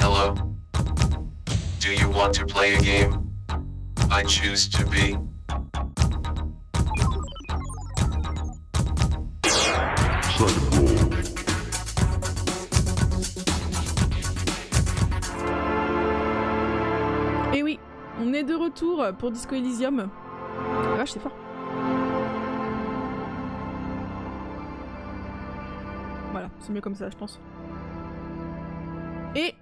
Hello? Do you want to play a game? I choose to be. Et oui, on est de retour pour Disco Elysium. Ah vache, c'est fort. Voilà, c'est mieux comme ça, je pense. Et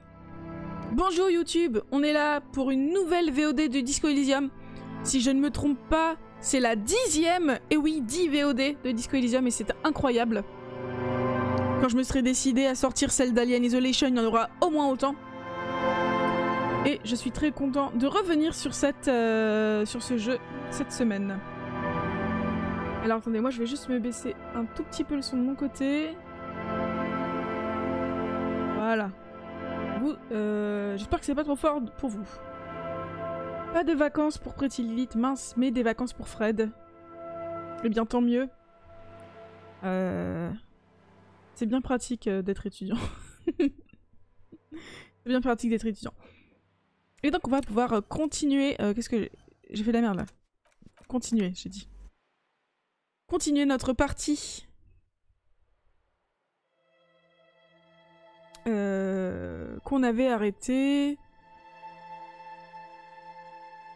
bonjour YouTube, on est là pour une nouvelle VOD de Disco Elysium. Si je ne me trompe pas, c'est la 10e, et oui, 10 VOD de Disco Elysium, et c'est incroyable. Quand je me serai décidé à sortir celle d'Alien Isolation, il y en aura au moins autant. Et je suis très content de revenir sur sur ce jeu cette semaine. Alors attendez, moi je vais juste me baisser un tout petit peu le son de mon côté. Voilà. J'espère que c'est pas trop fort pour vous. Pas de vacances pour Pretty Lilith, mince, mais des vacances pour Fred. Eh bien tant mieux. C'est bien pratique d'être étudiant. C'est bien pratique d'être étudiant. Et donc on va pouvoir continuer... Qu'est-ce que j'ai fait de la merde là? Continuer, j'ai dit. Continuer notre partie. Qu'on avait arrêté.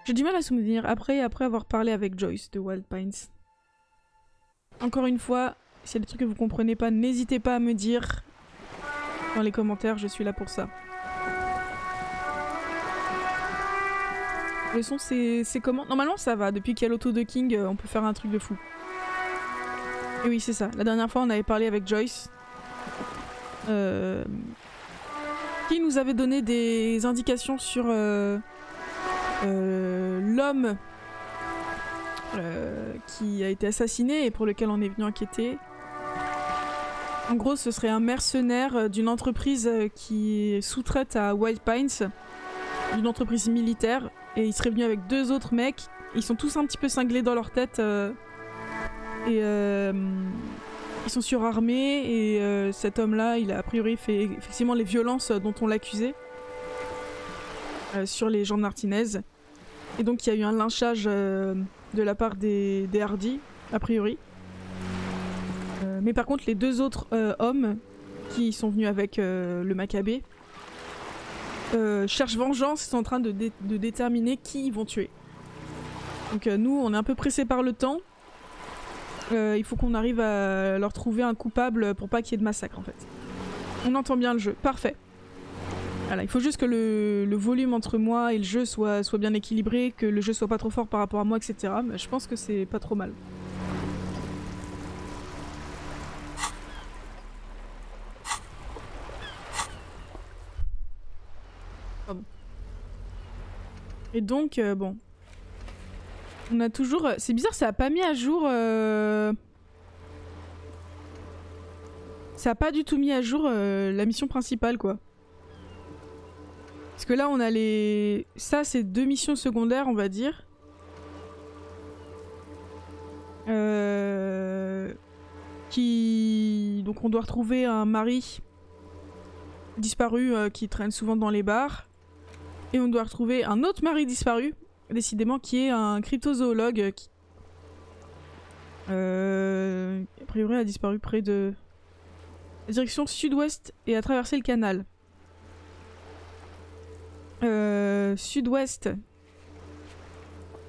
J'ai du mal à souvenir après avoir parlé avec Joyce de Wild Pines. Encore une fois, s'il y a des trucs que vous comprenez pas, n'hésitez pas à me dire dans les commentaires, je suis là pour ça. Le son c'est comment? Normalement ça va, depuis qu'il y a l'auto-ducking, on peut faire un truc de fou. Et oui c'est ça, la dernière fois on avait parlé avec Joyce. Qui nous avait donné des indications sur l'homme qui a été assassiné et pour lequel on est venu enquêter. En gros, ce serait un mercenaire d'une entreprise qui sous-traite à Wild Pines, d'une entreprise militaire, et il serait venu avec 2 autres mecs. Ils sont tous un petit peu cinglés dans leur tête et ils sont surarmés et cet homme-là, il a priori fait effectivement les violences dont on l'accusait sur les gens de Martinez. Et donc il y a eu un lynchage de la part des Hardy, a priori. Mais par contre les 2 autres hommes qui sont venus avec le Maccabée cherchent vengeance et sont en train de déterminer qui ils vont tuer. Donc nous on est un peu pressés par le temps. Il faut qu'on arrive à leur trouver un coupable pour pas qu'il y ait de massacre en fait. On entend bien le jeu, parfait. Voilà, il faut juste que le volume entre moi et le jeu soit bien équilibré, que le jeu soit pas trop fort par rapport à moi, etc. Mais je pense que c'est pas trop mal. Ah bon. Et donc, bon. On a toujours... C'est bizarre, ça a pas mis à jour... Ça a pas du tout mis à jour la mission principale, quoi. Parce que là, on a les... Ça, c'est 2 missions secondaires, on va dire. Donc on doit retrouver un mari disparu qui traîne souvent dans les bars. Et on doit retrouver un autre mari disparu, décidément, qui est un cryptozoologue qui... a priori a disparu près de... la direction sud-ouest et a traversé le canal. Sud-ouest.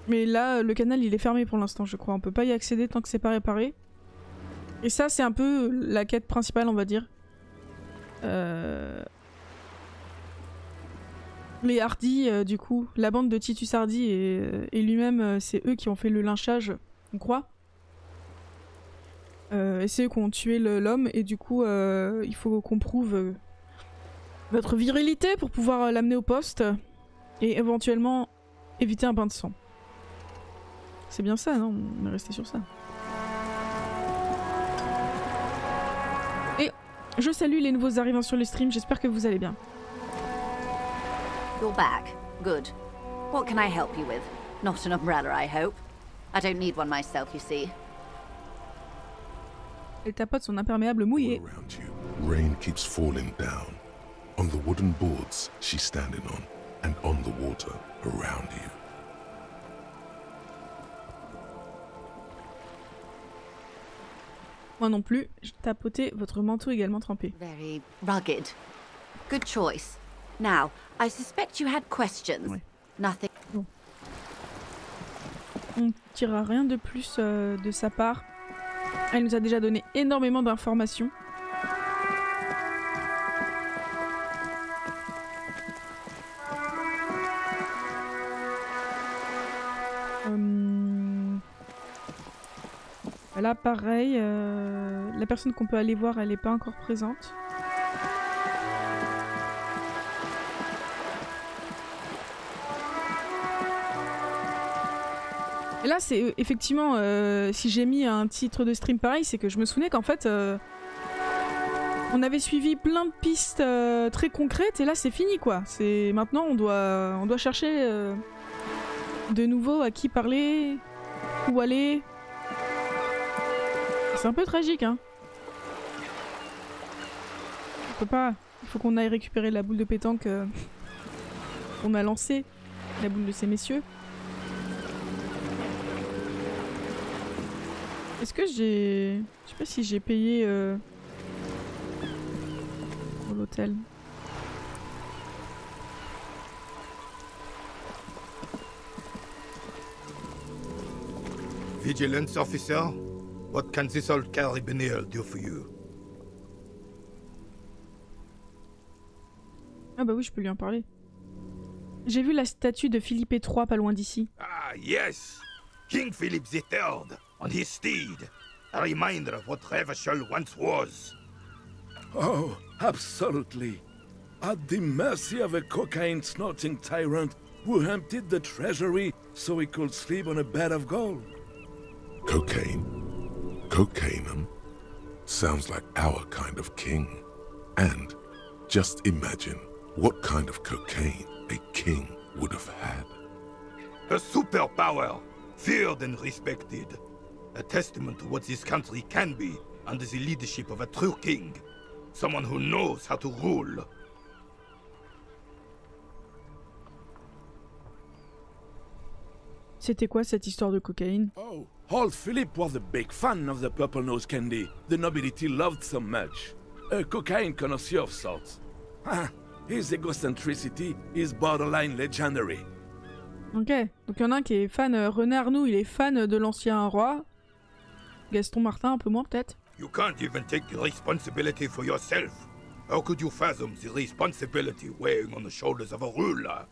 Mais là, le canal il est fermé pour l'instant, je crois. On peut pas y accéder tant que c'est pas réparé. Et ça, c'est un peu la quête principale, on va dire. Les Hardy, du coup, la bande de Titus Hardy et lui-même, c'est eux qui ont fait le lynchage, on croit. Et c'est eux qui ont tué l'homme, et du coup, il faut qu'on prouve votre virilité pour pouvoir l'amener au poste, et éventuellement éviter un bain de sang. C'est bien ça, non? On est resté sur ça. Et je salue les nouveaux arrivants sur le stream, j'espère que vous allez bien. You're back. Good. What can I help you with? Not an umbrella, I hope. I don't need one myself, you see. Elle tapote son imperméable mouillé. Rain keeps falling down. on the wooden boards she's standing on, and on the water around you. Moi non plus, je tapotais votre manteau également trempé. Very rugged. Good choice. Now, I suspect you had questions. Ouais. Nothing. On ne tirera rien de plus de sa part. Elle nous a déjà donné énormément d'informations. Là, pareil, la personne qu'on peut aller voir, elle n'est pas encore présente. Et là, c'est effectivement, si j'ai mis un titre de stream pareil, c'est que je me souvenais qu'en fait, on avait suivi plein de pistes très concrètes, et là, c'est fini, quoi. Maintenant, on doit chercher de nouveau à qui parler, où aller. C'est un peu tragique, hein. On peut pas. Il faut qu'on aille récupérer la boule de pétanque qu'on a lancée, la boule de ces messieurs. Est-ce que j'ai... Je sais pas si j'ai payé pour l'hôtel. Vigilance officer, what can this old carabinier do for you? Ah bah oui, je peux lui en parler. J'ai vu la statue de Philippe III pas loin d'ici. Ah, yes! King Philip III, on his steed. A reminder of what Revachol once was. Oh, absolutely. At the mercy of a cocaine-snorting tyrant who emptied the treasury so he could sleep on a bed of gold. Cocaine? Cocainum? Sounds like our kind of king. And just imagine what kind of cocaine a king would have had. A superpower, feared and respected. A testament to what this country can be under the leadership of a true king. Someone who knows how to rule. C'était quoi cette histoire de cocaïne? Oh, old Philip was a big fan of the purple nose candy the nobility loved so much. A cocaine connoisseur of sorts. Ah, his egocentricity is borderline legendary. Ok, donc il y en a un qui est fan, René Arnoux, il est fan de l'ancien roi. Gaston Martin, un peu moins peut-être. You can't even take the responsibility for yourself. How could you fathom the responsibility weighing on the shoulders of a ruler?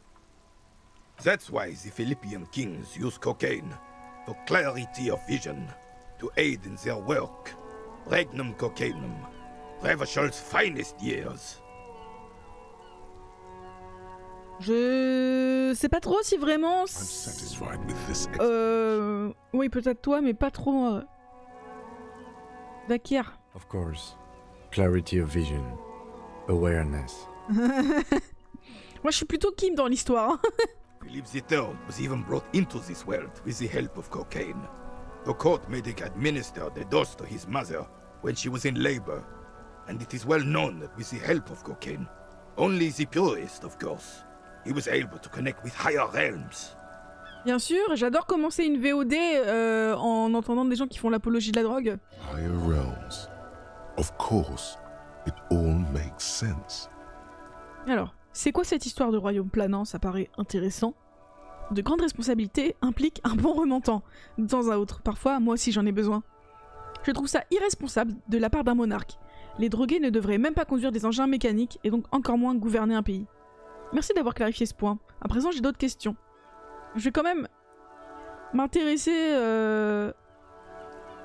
That's why the Philippian kings use cocaine, for clarity of vision, to aid in their work. Regnum cocainum, Revachol's finest years. Je sais pas trop si vraiment... I'm satisfied with this Oui, peut-être toi, mais pas trop... Dakir. Of course. Clarity of vision. Awareness. Moi, je suis plutôt Kim dans l'histoire. Hein. Philip III was even brought into this world with the help of cocaine. The court made him administer the dose to his mother when she was in labor, and it is well known that with the help of cocaine, only the purest, of course, he was able to connect with higher realms. Bien sûr, j'adore commencer une VOD en entendant des gens qui font l'apologie de la drogue. Higher realms. Of course, it all makes sense. Alors, c'est quoi cette histoire de royaume planant? Ça paraît intéressant. De grandes responsabilités impliquent un bon remontant, de temps à autre. Parfois, moi aussi j'en ai besoin. Je trouve ça irresponsable de la part d'un monarque. Les drogués ne devraient même pas conduire des engins mécaniques et donc encore moins gouverner un pays. Merci d'avoir clarifié ce point. À présent, j'ai d'autres questions. Je vais quand même m'intéresser à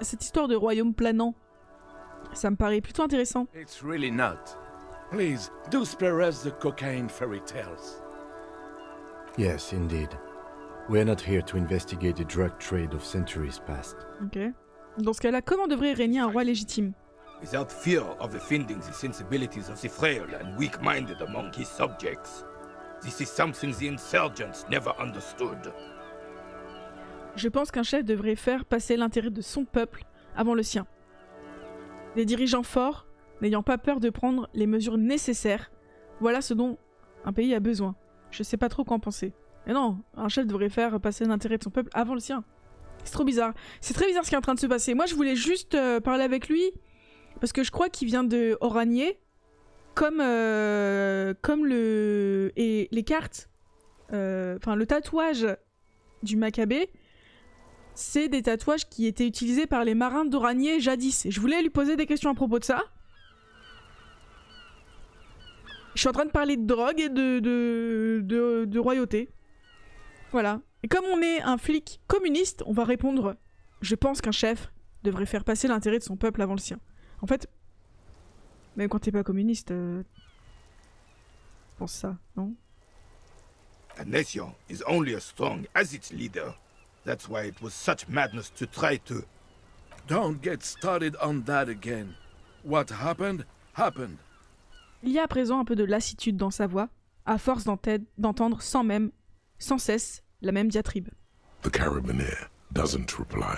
cette histoire de royaume planant. Ça me paraît plutôt intéressant. It's really not. Please, do spare us the cocaine fairy tales. Yes, indeed. We are not here to investigate the drug trade of centuries past. Ok. Dans ce cas-là, comment devrait régner un roi légitime? Without fear of offending the sensibilities of the frail and weak-minded among his subjects. This is something the insurgents never understood. Je pense qu'un chef devrait faire passer l'intérêt de son peuple avant le sien. Des dirigeants forts, n'ayant pas peur de prendre les mesures nécessaires Voilà ce dont un pays a besoin. Je sais pas trop quoi en penser. Mais non, un chef devrait faire passer l'intérêt de son peuple avant le sien. C'est trop bizarre. C'est très bizarre ce qui est en train de se passer. Moi, je voulais juste parler avec lui parce que je crois qu'il vient de Oranier, comme le et les cartes, enfin le tatouage du Maccabée, c'est des tatouages qui étaient utilisés par les marins d'Oranier jadis. Et je voulais lui poser des questions à propos de ça. Je suis en train de parler de drogue et de royauté. Voilà. Et comme on est un flic communiste, on va répondre « Je pense qu'un chef devrait faire passer l'intérêt de son peuple avant le sien. » En fait, même quand t'es pas communiste, pense ça, non? A nation is only as strong as its leader. That's why it was such madness to try to... Don't get started on that again. What happened, happened. Il y a à présent un peu de lassitude dans sa voix, à force d'entendre sans cesse, la même diatribe. The Carabiner doesn't reply,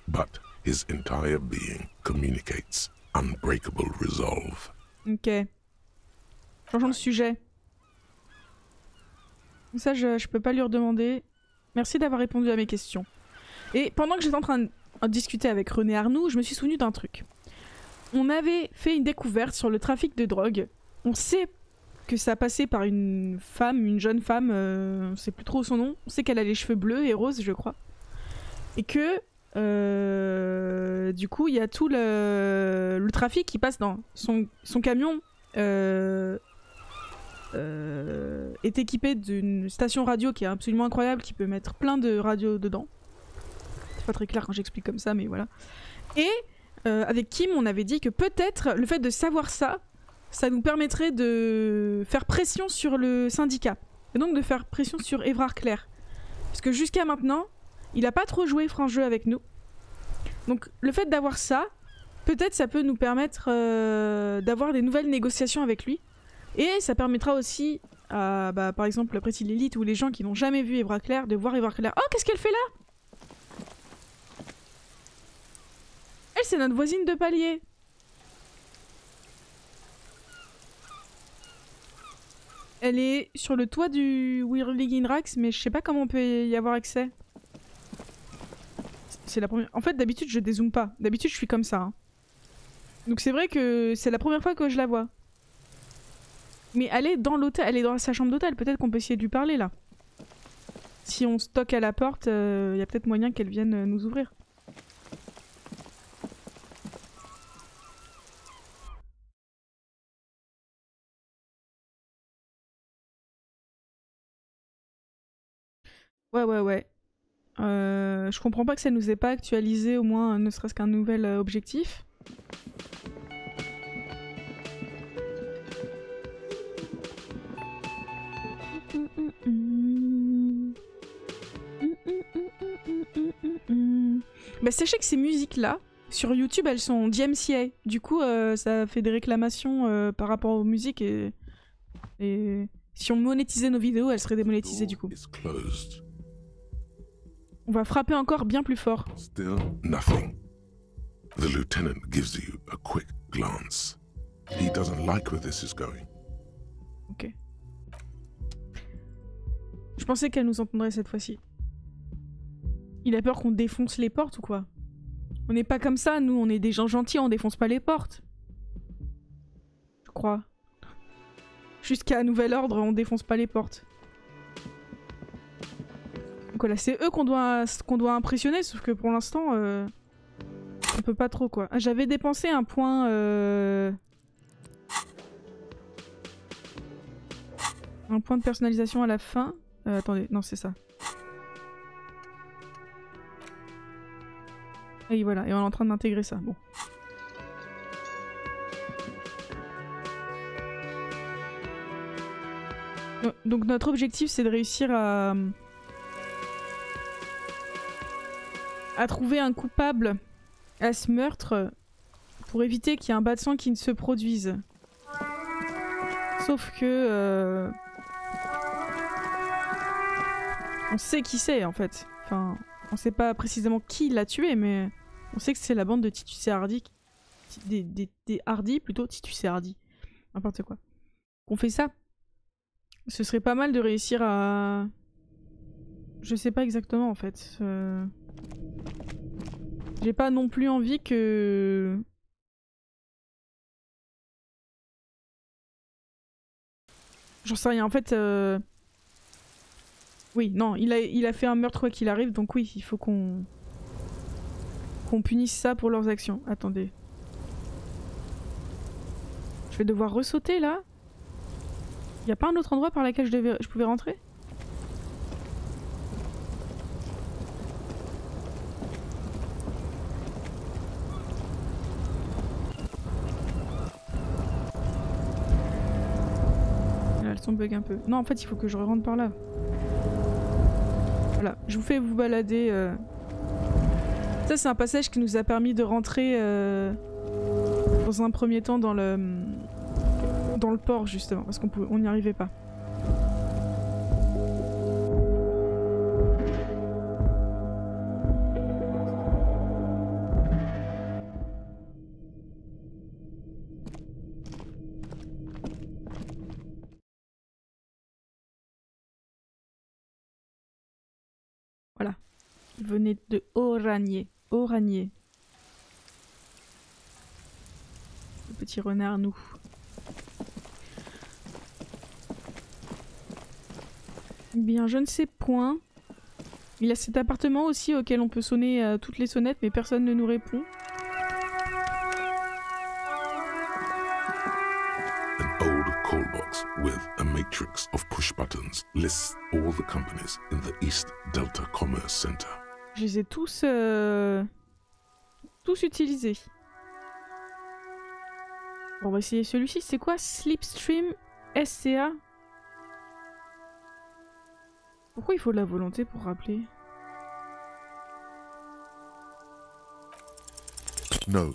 but his entire being communicates unbreakable resolve. Ok. Changeons de sujet. Ça, je peux pas lui redemander. Merci d'avoir répondu à mes questions. Et pendant que j'étais en train de discuter avec René Arnoux, je me suis souvenu d'un truc. On avait fait une découverte sur le trafic de drogue. On sait que ça passait par une femme, une jeune femme, on sait plus trop son nom. On sait qu'elle a les cheveux bleus et roses, je crois. Et que, du coup, il y a tout le trafic qui passe dans son camion. Est équipé d'une station radio qui est absolument incroyable, qui peut mettre plein de radios dedans. C'est pas très clair quand j'explique comme ça, mais voilà. Et avec Kim, on avait dit que peut-être le fait de savoir ça nous permettrait de faire pression sur le syndicat. Et donc de faire pression sur Évrard Clair. Parce que jusqu'à maintenant, il a pas trop joué franc jeu avec nous. Donc le fait d'avoir ça, peut-être ça peut nous permettre d'avoir des nouvelles négociations avec lui. Et ça permettra aussi à, par exemple, la Précile Lilith ou les gens qui n'ont jamais vu Évrard Clair, de voir Évrard Clair. Oh, qu'est-ce qu'elle fait là? Elle, c'est notre voisine de palier. Elle est sur le toit du Whirliginrax, mais je sais pas comment on peut y avoir accès. C'est la première... En fait, d'habitude, je dézoome pas. D'habitude, je suis comme ça. Hein. Donc c'est vrai que c'est la première fois que je la vois. Mais elle est dans l'hôtel, elle est dans sa chambre d'hôtel. Peut-être qu'on peut essayer de lui parler, là. Si on stocke à la porte, y a peut-être moyen qu'elle vienne nous ouvrir. Ouais. Je comprends pas que ça nous ait pas actualisé au moins ne serait-ce qu'un nouvel objectif. Bah sachez que ces musiques-là, sur YouTube, elles sont DMCA. Du coup, ça fait des réclamations par rapport aux musiques et si on monétisait nos vidéos, elles seraient démonétisées du coup. On va frapper encore bien plus fort. Still nothing. The lieutenant gives you a quick glance. He doesn't like where this is going. Ok. Je pensais qu'elle nous entendrait cette fois-ci. Il a peur qu'on défonce les portes ou quoi? On n'est pas comme ça, nous, on est des gens gentils, on défonce pas les portes. Je crois. Jusqu'à nouvel ordre, on défonce pas les portes. Donc voilà, c'est eux qu'on doit impressionner, sauf que pour l'instant, on peut pas trop quoi. Ah, j'avais dépensé un point... Un point de personnalisation à la fin. Attendez, non c'est ça. Et voilà, et on est en train d'intégrer ça, bon. Donc notre objectif c'est de réussir à trouver un coupable à ce meurtre pour éviter qu'il y ait un bas de sang qui ne se produise. Sauf que... on sait qui c'est en fait. Enfin, on sait pas précisément qui l'a tué, mais on sait que c'est la bande de Titus et Hardy. Des Hardy plutôt, Titus et Hardy. N'importe quoi. On fait ça Ce serait pas mal de réussir à... Je sais pas exactement en fait. J'ai pas non plus envie que... J'en sais rien, en fait... Oui, non, il a fait un meurtre quoi qu'il arrive, donc oui, il faut qu'on punisse ça pour leurs actions. Attendez. Je vais devoir ressauter là. Y a pas un autre endroit par lequel je pouvais rentrer? Là, elles sont bug un peu. Non, en fait, il faut que je rentre par là. Voilà, je vous fais vous balader. Ça, c'est un passage qui nous a permis de rentrer dans un premier temps dans le port, justement, parce qu'on n'y arrivait pas. Voilà. Venez de Oranier. Oranier. Le petit renard, nous. Bien, je ne sais point. Il y a cet appartement aussi auquel on peut sonner toutes les sonnettes, mais personne ne nous répond. An old call box with a matrix of push buttons lists all the companies in the East Delta Commerce Center. Je les ai tous utilisés. Bon, on va essayer celui-ci. C'est quoi? Slipstream SCA? Pourquoi il faut de la volonté pour rappeler? No.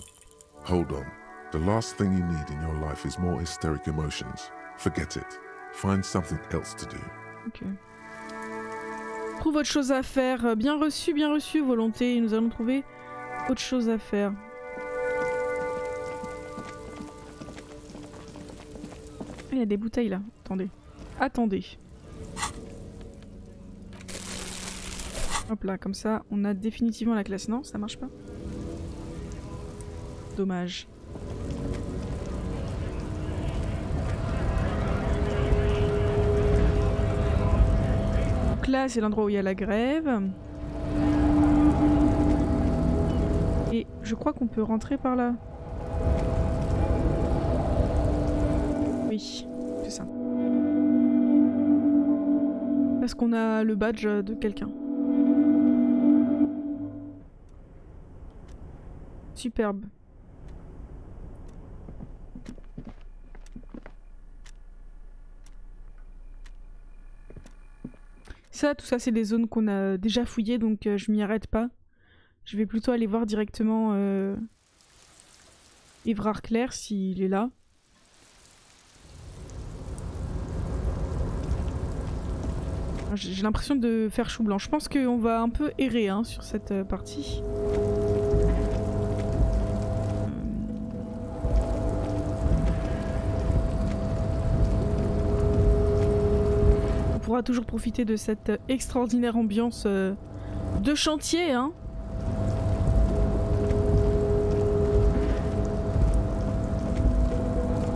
Hold on. The last thing you need in your life is more hysteric emotions. Forget it. Find something else to do. Ok. Trouve autre chose à faire. Bien reçu, volonté. Nous allons trouver autre chose à faire. Il y a des bouteilles là. Attendez. Attendez. Hop là, comme ça, on a définitivement la classe. Non, ça marche pas. Dommage. Donc là, c'est l'endroit où il y a la grève. Et je crois qu'on peut rentrer par là. Oui, c'est ça. Parce qu'on a le badge de quelqu'un. Superbe. Ça, tout ça, c'est des zones qu'on a déjà fouillées, donc je m'y arrête pas. Je vais plutôt aller voir directement Évrard Clair s'il est là. J'ai l'impression de faire chou blanc. Je pense qu'on va un peu errer hein, sur cette partie. On pourra toujours profiter de cette extraordinaire ambiance de chantier, hein.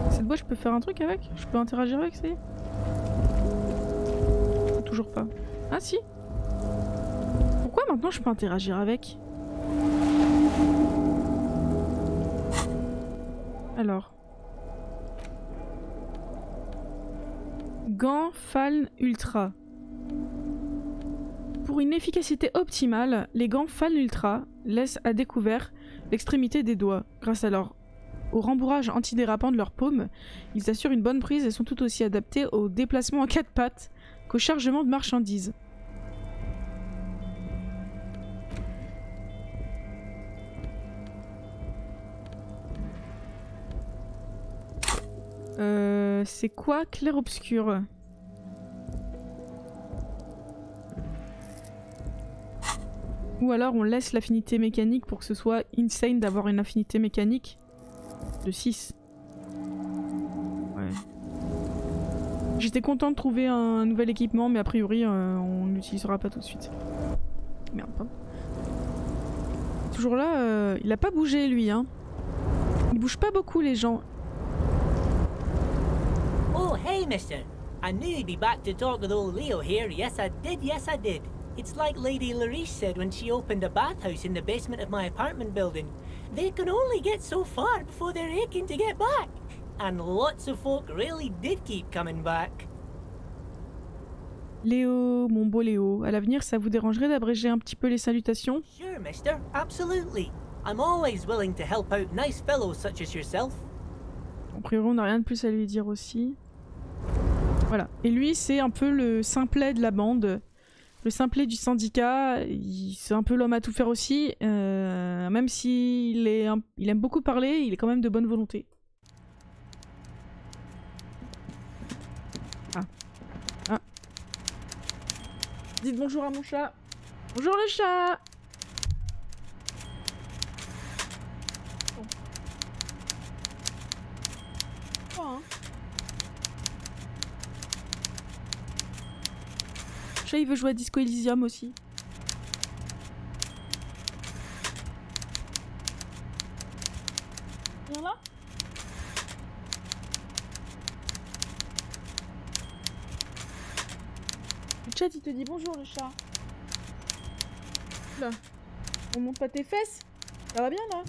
Cette boîte, je peux faire un truc avec? Je peux interagir avec, ça y est? Toujours pas. Ah si. Pourquoi maintenant je peux interagir avec? Alors. Gants Faln Ultra. Pour une efficacité optimale, les gants Faln Ultra laissent à découvert l'extrémité des doigts. Grâce au rembourrage antidérapant de leurs paumes, ils assurent une bonne prise et sont tout aussi adaptés au déplacement en 4 pattes qu'au chargement de marchandises. C'est quoi clair-obscur? Ou alors on laisse l'affinité mécanique pour que ce soit insane d'avoir une affinité mécanique de 6. Ouais. J'étais content de trouver un nouvel équipement, mais a priori, on l'utilisera pas tout de suite. Merde, pardon. Toujours là, il a pas bougé lui, hein. Il bouge pas beaucoup les gens. Oh, hey, mister. I knew you'd be back to talk with old Leo here. Yes, I did. Yes, I did. It's like Lady Larice said when she opened a bathhouse in the basement of my apartment building. They can only get so far before they're aching to get back. And lots of folk really did keep coming back. Léo, mon beau Léo, à l'avenir, ça vous dérangerait d'abréger un petit peu les salutations? Sure, mister. Absolutely. I'm always willing to help out nice fellows such as yourself. A priori, on n'a rien de plus à lui dire aussi. Voilà. Et lui, c'est un peu le simplet de la bande. Le simplet du syndicat. C'est un peu l'homme à tout faire aussi. Même s'il il aime beaucoup parler, il est quand même de bonne volonté. Ah. Ah. Dites bonjour à mon chat. Bonjour le chat. Bon. Oh, hein. Le chat il veut jouer à Disco Elysium aussi. Viens là. Le chat il te dit bonjour le chat. Là. On monte pas tes fesses? Ça va bien là?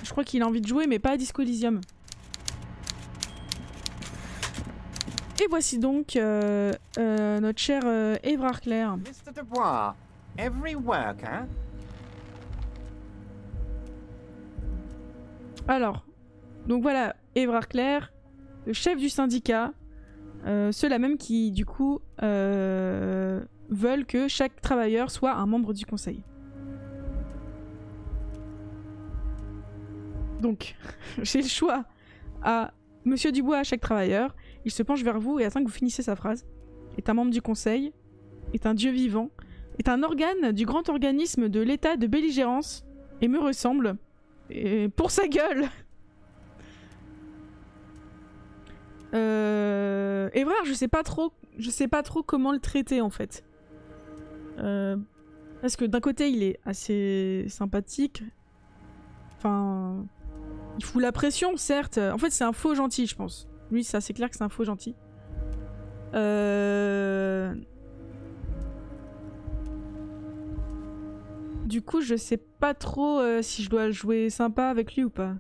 Je crois qu'il a envie de jouer mais pas à Disco Elysium. Et voici donc notre cher Évrard Clair. Mr. Dubois, every work, hein? Alors, donc voilà, Évrard Clair, le chef du syndicat, ceux-là même qui, du coup, veulent que chaque travailleur soit un membre du conseil. Donc, j'ai le choix à Monsieur Dubois, à chaque travailleur. Il se penche vers vous et attend que vous finissiez sa phrase. Est un membre du conseil, est un dieu vivant, est un organe du grand organisme de l'état de belligérance et me ressemble. Et pour sa gueule. Évrard, je sais pas trop comment le traiter en fait. Parce que d'un côté il est assez sympathique. Enfin, il fout la pression certes. En fait c'est un faux gentil je pense. Lui ça c'est clair que c'est un faux gentil. Du coup je sais pas trop si je dois jouer sympa avec lui ou pas.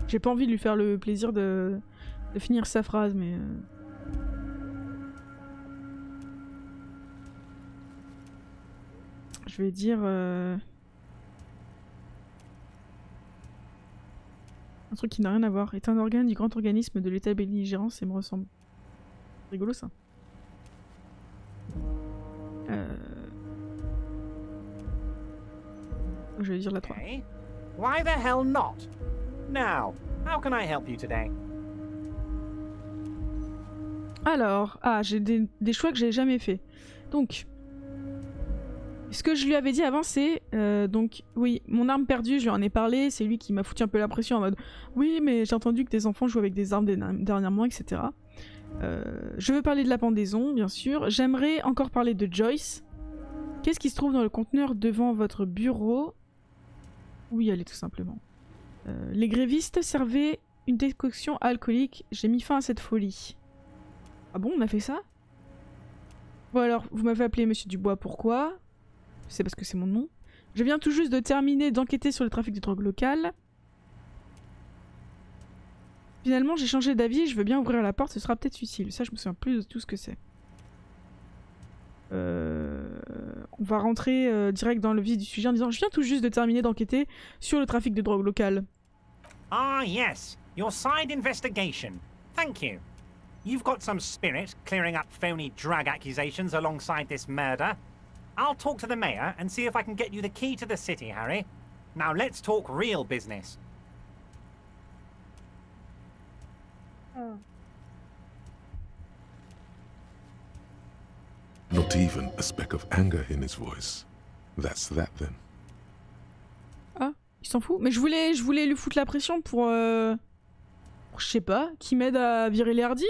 J'ai pas envie de lui faire le plaisir de finir sa phrase, mais... Je vais dire... Un truc qui n'a rien à voir. Est un organe du grand organisme de l'état belligérance et me ressemble. Rigolo ça. Je vais dire la 3. Okay. Why the hell not? Now, how can I help you today? Alors, j'ai des choix que j'ai jamais fait. Donc, ce que je lui avais dit avant, c'est donc, oui, mon arme perdue, je lui en ai parlé, c'est lui qui m'a foutu un peu la pression en mode oui, mais j'ai entendu que tes enfants jouent avec des armes dernièrement, etc. Je veux parler de la pendaison, bien sûr. J'aimerais encore parler de Joyce. Qu'est-ce qui se trouve dans le conteneur devant votre bureau? Où y aller, tout simplement. Les grévistes servaient une décoction alcoolique. J'ai mis fin à cette folie. Ah bon, on a fait ça? Bon alors, vous m'avez appelé Monsieur Dubois, pourquoi? C'est parce que c'est mon nom. Je viens tout juste de terminer d'enquêter sur le trafic de drogue locale. Finalement, j'ai changé d'avis, je veux bien ouvrir la porte, ce sera peut-être utile. Ça, je me souviens plus de tout ce que c'est. On va rentrer direct dans le vif du sujet en disant je viens tout juste de terminer d'enquêter sur le trafic de drogue locale. Ah yes, your side investigation. Thank you. You've got some spirit clearing up phony drug accusations alongside this murder. I'll talk to the mayor and see if I can get you the key to the city, Harry. Now let's talk real business. even a speck of anger in his voice. That's that then. Ah, il s'en fout. Mais je voulais lui foutre la pression pour je sais pas, qui m'aide à virer les hardis.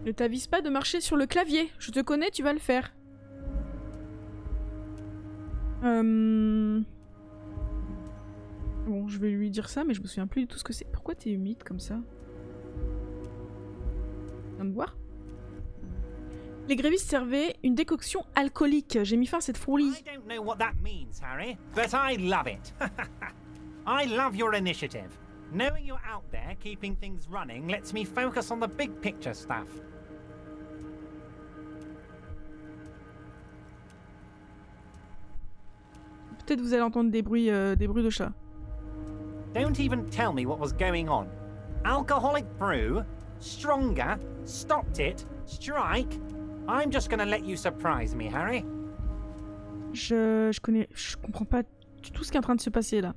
Ne t'avise pas de marcher sur le clavier. Je te connais, tu vas le faire. Bon, je vais lui dire ça, mais je me souviens plus du tout ce que c'est. Pourquoi t'es humide comme ça? Viens de boire. Les grévistes servaient une décoction alcoolique. J'ai mis fin à cette folie. I don't know what that means, Harry, but I love it. I love your initiative. Knowing you're out there keeping things running lets me focus on the big picture stuff. Peut-être vous allez entendre des bruits de chat. Don't even tell me what was going on. Alcoholic brew? Stronger? Stopped it? Strike? I'm just gonna let you surprise me, Harry. Je comprends pas du tout ce qui est en train de se passer là.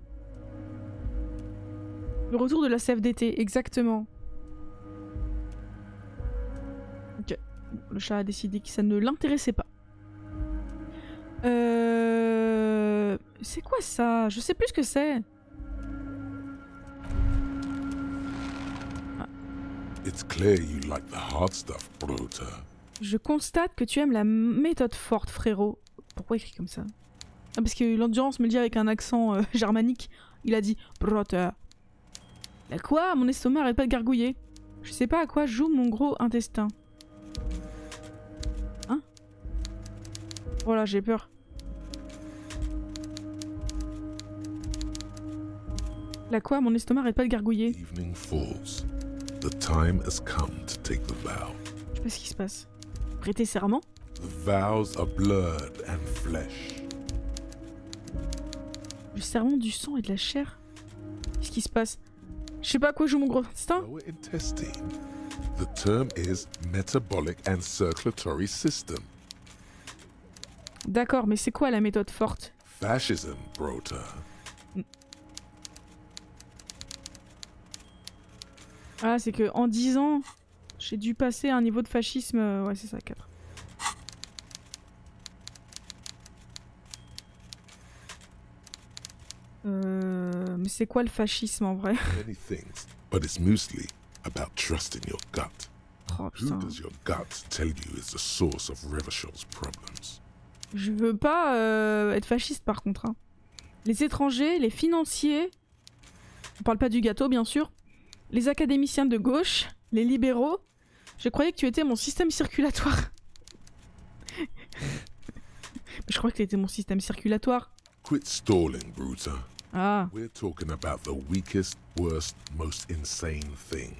Le retour de la CFDT, exactement. Ok. Le chat a décidé que ça ne l'intéressait pas. C'est quoi ça? Je sais plus ce que c'est. It's clear you like the hard stuff, Bruta. Je constate que tu aimes la méthode forte, frérot. Pourquoi écrit comme ça? Ah, parce que l'endurance me le dit avec un accent germanique. Il a dit Bruta. La quoi? Mon estomac arrête pas de gargouiller. Je sais pas à quoi joue mon gros intestin. Hein? Voilà, j'ai peur. La quoi? Mon estomac arrête pas de gargouiller. Evening falls. The time has come to take the vow. Je sais pas ce qui se passe. Prêter serment? The vows are blood and flesh. Le serment du sang et de la chair? Qu'est-ce qui se passe? Je sais pas à quoi joue mon gros intestin. Lower intestine. The term is metabolic and circulatory system. D'accord, mais c'est quoi la méthode forte? Fascism, Bruta. Ah, c'est que en 10 ans, j'ai dû passer à un niveau de fascisme. Ouais, c'est ça, 4. Mais c'est quoi le fascisme en vrai? Many things, but it's mostly about trusting your gut. Oh, Who putain. does your gut tell you is the source of Revachel's problems? Je veux pas être fasciste par contre. Hein. Les étrangers, les financiers, on parle pas du gâteau bien sûr, les académiciens de gauche, les libéraux, je croyais que tu étais mon système circulatoire. Je crois que tu étais mon système circulatoire. Quit stalling, Bruta. Ah. We're talking about the weakest, worst, most insane thing.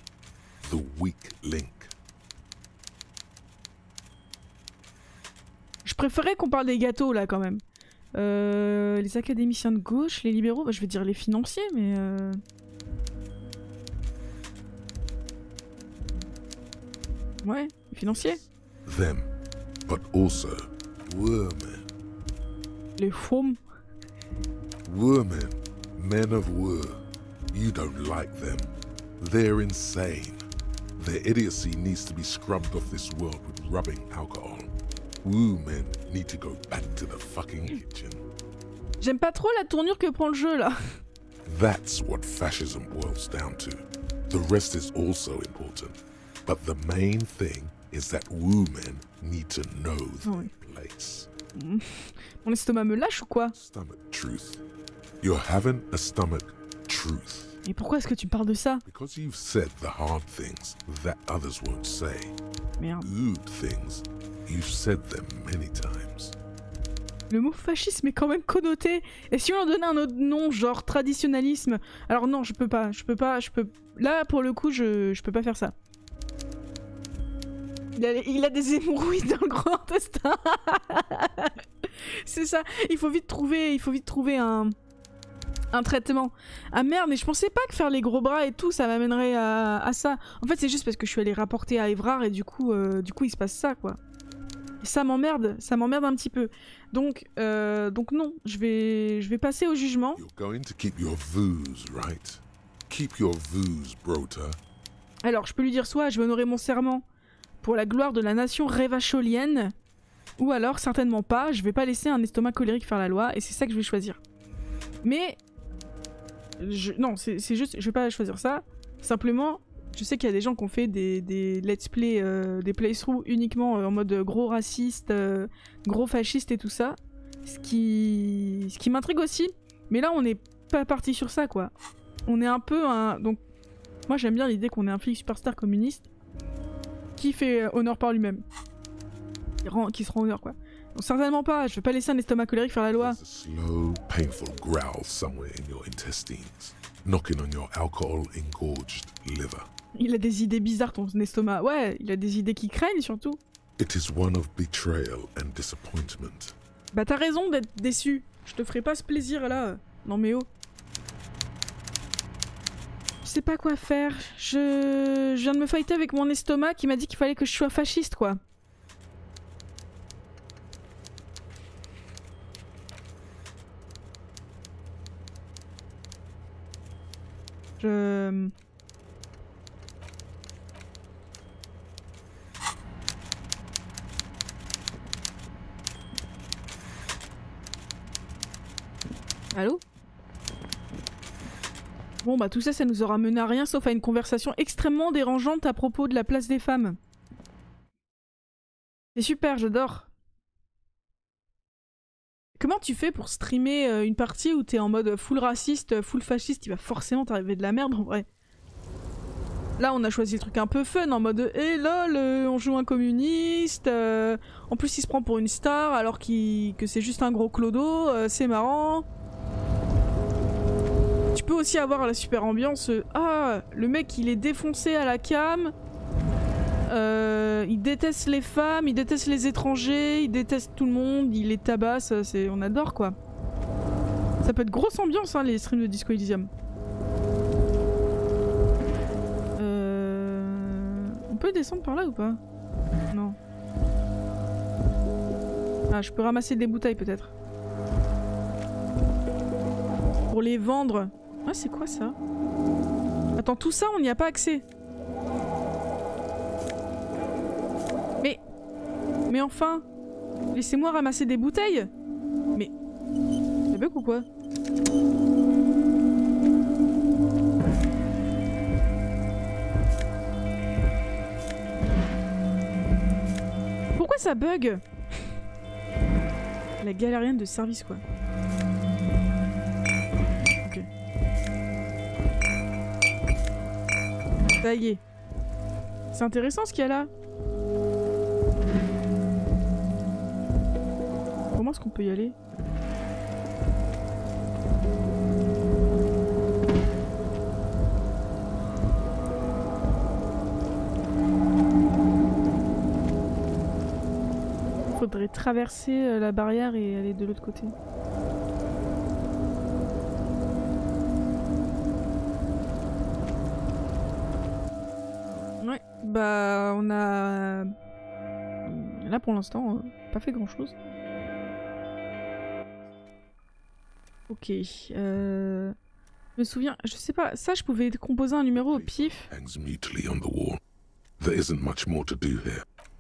The weak link. Je préférais qu'on parle des gâteaux là quand même. Les académiciens de gauche, les libéraux, bah, je vais dire les financiers, mais... Ouais, les financiers. Them, but also women. Les faumes. Women, men of war. You don't like them. They're insane. Their idiocy needs to be scrubbed off this world with rubbing alcohol. Women need to go back to the fucking kitchen. J'aime pas trop la tournure que prend le jeu là. That's what fascism boils down to. The rest is also important. But the main thing is that women need to know their place. Mon estomac me lâche ou quoi? Stomach truth. You're having a stomach truth. Et pourquoi est-ce que tu parles de ça? Because you've said the hard things that others won't say. Merde. Good things. You've said them many times. Le mot fascisme est quand même connoté. Et si on en donnait un autre nom, genre traditionnalisme? Alors non, je peux pas. Là, pour le coup, je peux pas faire ça. Il a des hémorroïdes dans le grand intestin. C'est ça. Il faut vite trouver un traitement. Ah merde, mais je pensais pas que faire les gros bras et tout, ça m'amènerait à ça. En fait, c'est juste parce que je suis allée rapporter à Évrard et du coup, il se passe ça, quoi. Ça m'emmerde un petit peu. Donc non, je vais passer au jugement. You're going to keep your vooz, right? Keep your vooz, Brota. Alors, je peux lui dire soit je vais honorer mon serment pour la gloire de la nation révacholienne, ou alors certainement pas, je vais pas laisser un estomac colérique faire la loi, et c'est ça que je vais choisir. Mais... non, c'est juste, je vais pas choisir ça. Simplement, je sais qu'il y a des gens qui ont fait des let's play, des playthroughs uniquement en mode gros raciste, gros fasciste et tout ça. Ce qui m'intrigue aussi. Mais là, on n'est pas parti sur ça, quoi. On est un peu un... Donc, moi j'aime bien l'idée qu'on ait un flic superstar communiste qui fait honneur par lui-même. Qui se rend honneur, quoi. Donc, certainement pas, je vais pas laisser un estomac colérique faire la loi. There's a slow, painful growl somewhere in your intestines, knocking on your alcohol-engorged liver. Il a des idées bizarres, ton estomac. Ouais, il a des idées qui craignent, surtout. It is one of betrayal and disappointment. Bah t'as raison d'être déçu. Je te ferai pas ce plaisir, là. Non mais oh. Je sais pas quoi faire. Je viens de me fighter avec mon estomac qui m'a dit qu'il fallait que je sois fasciste, quoi. Allô? Bon bah tout ça, ça nous aura mené à rien sauf à une conversation extrêmement dérangeante à propos de la place des femmes. C'est super, j'adore. Comment tu fais pour streamer une partie où t'es en mode full raciste, full fasciste? Il va forcément t'arriver de la merde en vrai. Là on a choisi le truc un peu fun en mode eh lol, on joue un communiste, en plus il se prend pour une star alors que c'est juste un gros clodo, c'est marrant. Tu peux aussi avoir la super ambiance, ah le mec il est défoncé à la cam, il déteste les femmes, il déteste les étrangers, il déteste tout le monde, il les tabasse, on adore quoi. Ça peut être grosse ambiance hein, les streams de Disco Elysium. On peut descendre par là ou pas? Non. Ah je peux ramasser des bouteilles peut-être. Pour les vendre. Ah c'est quoi ça? Attends tout ça on n'y a pas accès. Mais enfin, laissez-moi ramasser des bouteilles. Mais c'est bug ou quoi? Pourquoi ça bug? La galérienne de service quoi. Ok. Ça y est. C'est intéressant ce qu'il y a là. Comment est-ce qu'on peut y aller? Faudrait traverser la barrière et aller de l'autre côté. Ouais, bah on a... Là pour l'instant, pas fait grand chose. Ok, je me souviens, je sais pas, ça je pouvais composer un numéro au pif.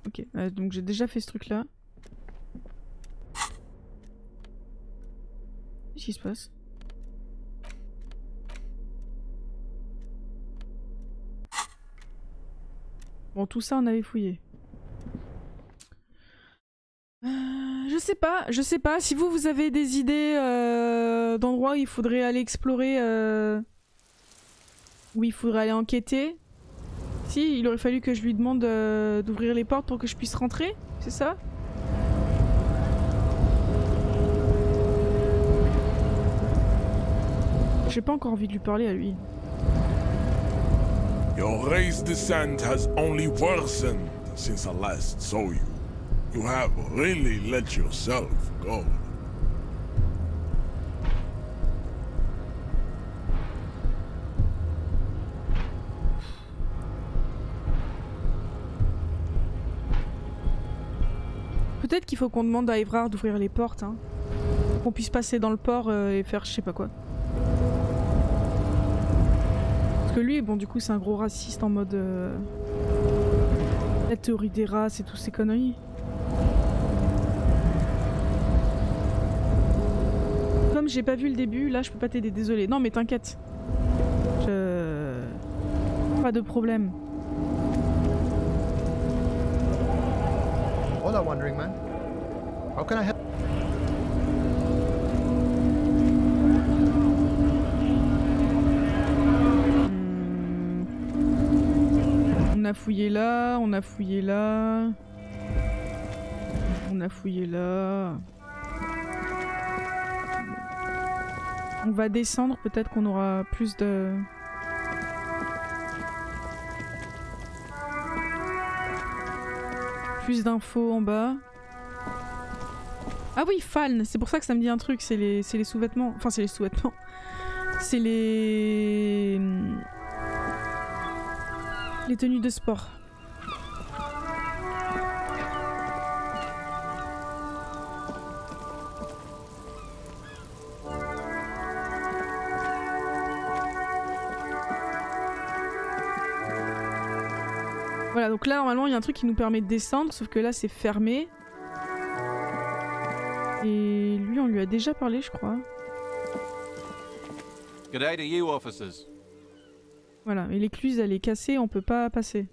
Ok, donc j'ai déjà fait ce truc là. Qu'est-ce qui se passe? Bon, tout ça on avait fouillé. Je sais pas, si vous avez des idées d'endroits où il faudrait aller explorer, où il faudrait aller enquêter. Si, il aurait fallu que je lui demande d'ouvrir les portes pour que je puisse rentrer, c'est ça? J'ai pas encore envie de lui parler à lui. Your race descent has only worsened since I last saw you. You have really let yourself go. Peut-être qu'il faut qu'on demande à Evrard d'ouvrir les portes, hein. Qu'on puisse passer dans le port et faire je sais pas quoi. Parce que lui, bon du coup c'est un gros raciste en mode... la théorie des races et toutes ces conneries. Comme j'ai pas vu le début, là je peux pas t'aider, désolé. Non mais t'inquiète. Pas de problème. Hola, Wandering Man. How can I help? On a fouillé là, on a fouillé là. On a fouillé là. On va descendre, peut-être qu'on aura plus de... plus d'infos en bas. Ah oui, Faln, c'est pour ça que ça me dit un truc, c'est les sous-vêtements. Enfin, c'est les sous-vêtements. C'est les tenues de sport. Voilà, donc là normalement il y a un truc qui nous permet de descendre, sauf que là c'est fermé. Et lui on lui a déjà parlé je crois. Good day to you, officers. Voilà, et l'écluse elle est cassée, on peut pas passer.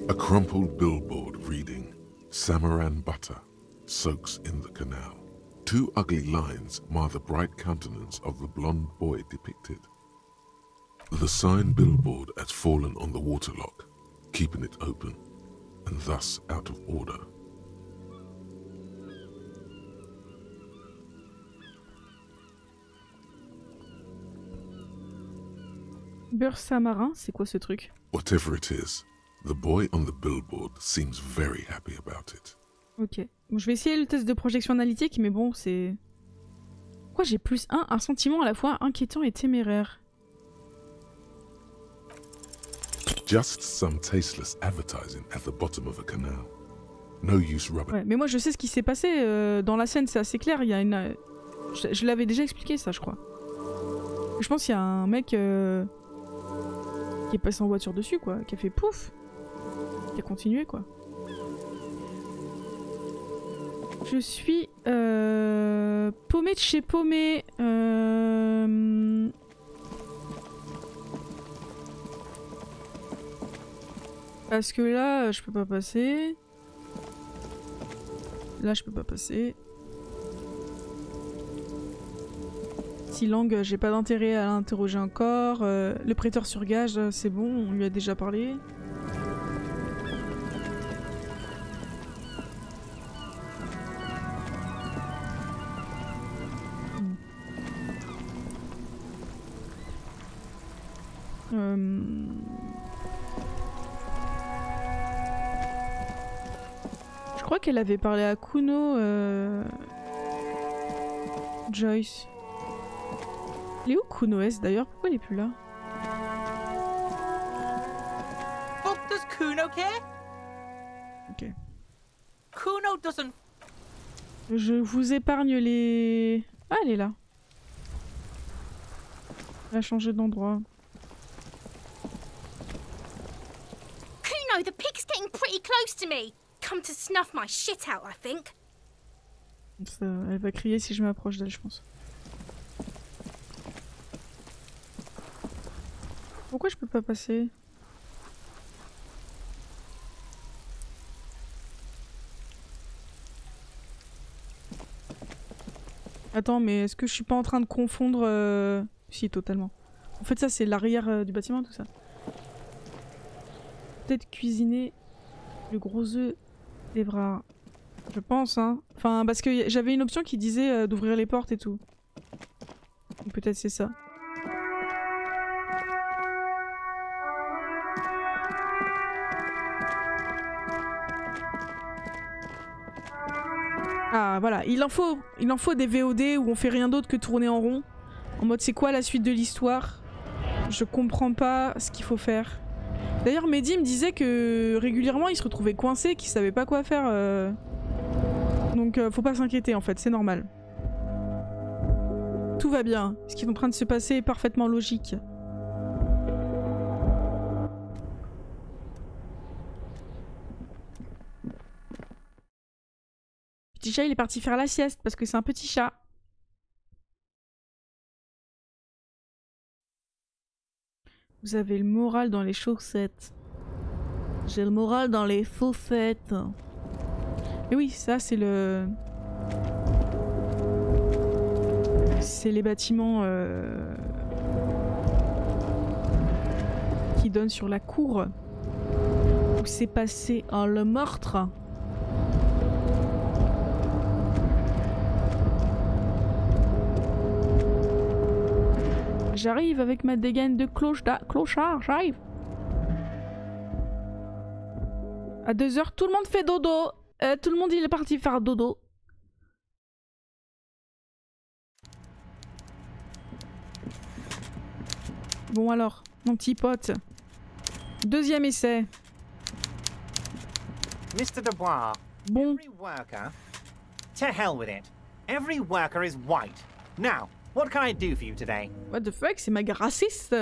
A crumpled billboard reading, Samaran butter soaks in the canal. 2 ugly lines mar the bright countenance of the blonde boy depicted. The sign billboard has fallen on the waterlock, keeping it open, and thus out of order. Beurre samarin, c'est quoi ce truc? Whatever it is, the boy on the billboard seems very happy about it. Ok. Bon, je vais essayer le test de projection analytique, mais bon, c'est... Pourquoi j'ai plus un sentiment à la fois inquiétant et téméraire? Just some tasteless advertising at the bottom of a canal. No use rubbing. Ouais, mais moi je sais ce qui s'est passé dans la scène, c'est assez clair. Il y a une... Je l'avais déjà expliqué ça, je crois. Je pense qu'il y a un mec qui est passé en voiture dessus, quoi, qui a fait pouf, qui a continué, quoi. Je suis paumé de chez paumé. Parce que là, je peux pas passer. Là, je peux pas passer. Silang, j'ai pas d'intérêt à l'interroger encore. Le prêteur sur gage, c'est bon, on lui a déjà parlé. Je crois qu'elle avait parlé à Kuno, Joyce. Il est où Kuno S d'ailleurs? Pourquoi il est plus là? Fuck does Kuno care? Ok. Kuno doesn't. Je vous épargne les... Ah, elle est là. Elle a changé d'endroit. Kuno, the pig's getting pretty close to me. Come to snuff my shit out, I think. Ça, elle va crier si je m'approche d'elle, je pense. Pourquoi je peux pas passer? Attends, mais est-ce que je suis pas en train de confondre... Si, totalement. En fait, ça, c'est l'arrière du bâtiment, tout ça. Peut-être cuisiner le gros œuf d'Evrard. Je pense, hein. Enfin, parce que j'avais une option qui disait d'ouvrir les portes et tout. Peut-être c'est ça. Ah voilà, il en faut des VOD où on fait rien d'autre que tourner en rond. En mode c'est quoi la suite de l'histoire? Je comprends pas ce qu'il faut faire. D'ailleurs, Mehdi me disait que régulièrement il se retrouvait coincé, qu'il savait pas quoi faire. Donc faut pas s'inquiéter en fait, c'est normal. Tout va bien. Ce qui est en train de se passer est parfaitement logique. Petit chat, il est parti faire la sieste parce que c'est un petit chat. Vous avez le moral dans les chaussettes. J'ai le moral dans les chaussettes. Et oui, ça c'est le... C'est les bâtiments qui donnent sur la cour où s'est passé le meurtre. J'arrive avec ma dégaine de clochard, j'arrive. À 2 heures, tout le monde fait dodo. Tout le monde il est parti faire dodo. Bon alors, mon petit pote. 2e essai. Mr. Dubois. Bon. Every worker. To hell with it. Every worker is white. Now, what can I do for you today? What the fuck, c'est méga raciste.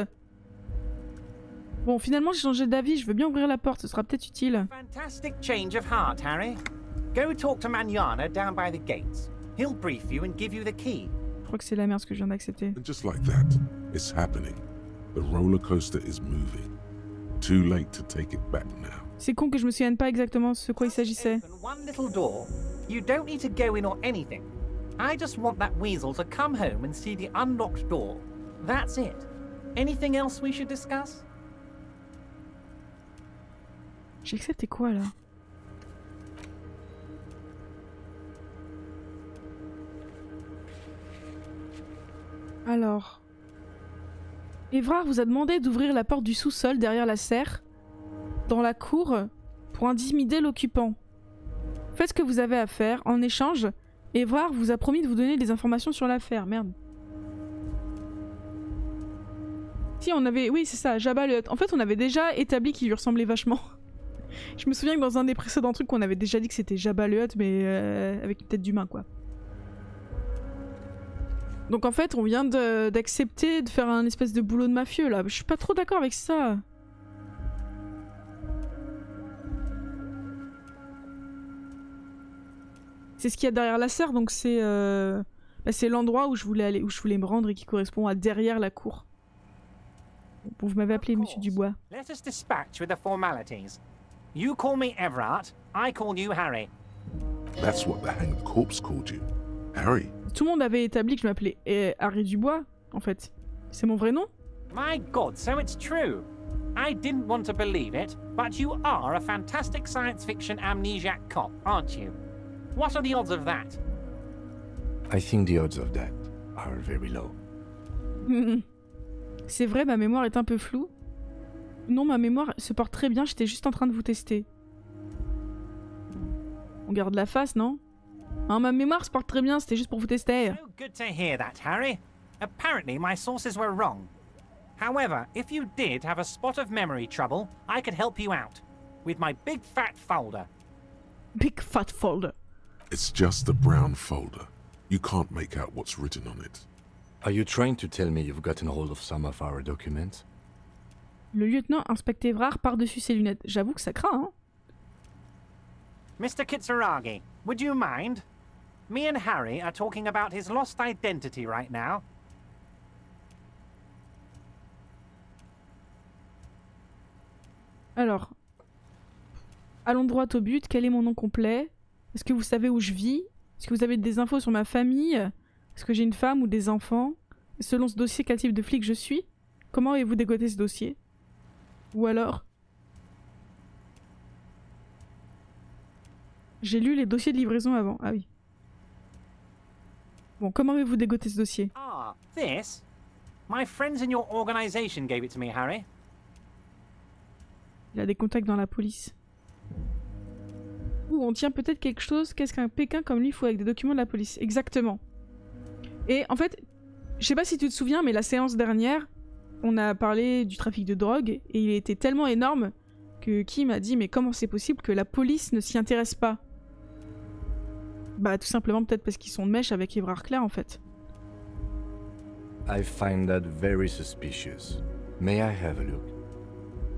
Bon, finalement j'ai changé d'avis, je veux bien ouvrir la porte, ce sera peut-être utile. Fantastic change of heart, Harry. Go talk to Manana down by the gates. He'll brief you and give you the key. Je crois que c'est la merde ce que je viens d'accepter. And just like that, it's happening. The roller coaster is moving. Too late to take it back now. C'est con que je me souvienne pas exactement ce quoi il s'agissait. One little door. You don't need to go in or anything. I just want that weasel to come home and see the unlocked door. That's it. Anything else we should discuss? J'ai accepté quoi là? Alors... Évrard vous a demandé d'ouvrir la porte du sous-sol derrière la serre, dans la cour, pour intimider l'occupant. Faites ce que vous avez à faire. En échange, Évrard vous a promis de vous donner des informations sur l'affaire. Merde. Si, on avait... Oui, c'est ça, Jabba le Hutt. En fait, on avait déjà établi qu'il lui ressemblait vachement. Je me souviens que dans un des précédents trucs, on avait déjà dit que c'était Jabba le Hutt, mais avec une tête d'humain, quoi. Donc en fait, on vient d'accepter de faire un espèce de boulot de mafieux, là. Je suis pas trop d'accord avec ça. C'est ce qu'il y a derrière la serre, donc c'est l'endroit où je voulais aller, où je voulais me rendre et qui correspond à derrière la cour. Bon, vous m'avez appelé Monsieur Dubois. Let us dispatch with the formalities. You call me Everard, I call you Harry. That's what the hanged corpse called you. Harry. Tout le monde avait établi que je m'appelais Harry Dubois, en fait. C'est mon vrai nom? My God, so it's true. I didn't want to believe it, but you are a fantastic science fiction amnesiac cop, aren't you? What are the odds of that? I think the odds of that are very low. C'est vrai, ma mémoire est un peu floue. Non, ma mémoire se porte très bien, j'étais juste en train de vous tester. On garde la face, non? Hein, ma mémoire se porte très bien, c'était juste pour vous tester. So good to hear that, Harry. Apparently my sources were wrong. However, if you did have a spot of memory trouble, I could help you out. With my big fat folder. Big fat folder. It's just a brown folder. You can't make out what's written on it. Are you trying to tell me you've gotten hold of some of our documents? Le lieutenant inspecte Évrard par-dessus ses lunettes. J'avoue que ça craint, hein? Mr. Kitsuragi, would you mind? Me and Harry are talking about his lost identity right now. Alors, allons droit au but. Quel est mon nom complet? Est-ce que vous savez où je vis? Est-ce que vous avez des infos sur ma famille? Est-ce que j'ai une femme ou des enfants? Selon ce dossier, quel type de flic je suis? Comment avez-vous dégoté ce dossier? Ou alors... J'ai lu les dossiers de livraison avant. Ah oui. Bon, comment avez-vous dégoté ce dossier? Ah, this? My friends in your organization gave it to me, Harry. Il a des contacts dans la police. Ou on tient peut-être quelque chose. Qu'est-ce qu'un Pékin comme lui faut avec des documents de la police? Exactement. Et en fait, je sais pas si tu te souviens, mais la séance dernière, on a parlé du trafic de drogue et il était tellement énorme que Kim a dit mais comment c'est possible que la police ne s'y intéresse pas? Bah tout simplement peut-être parce qu'ils sont de mèche avec Évrard Claire en fait. I find that very suspicious. May I have a look?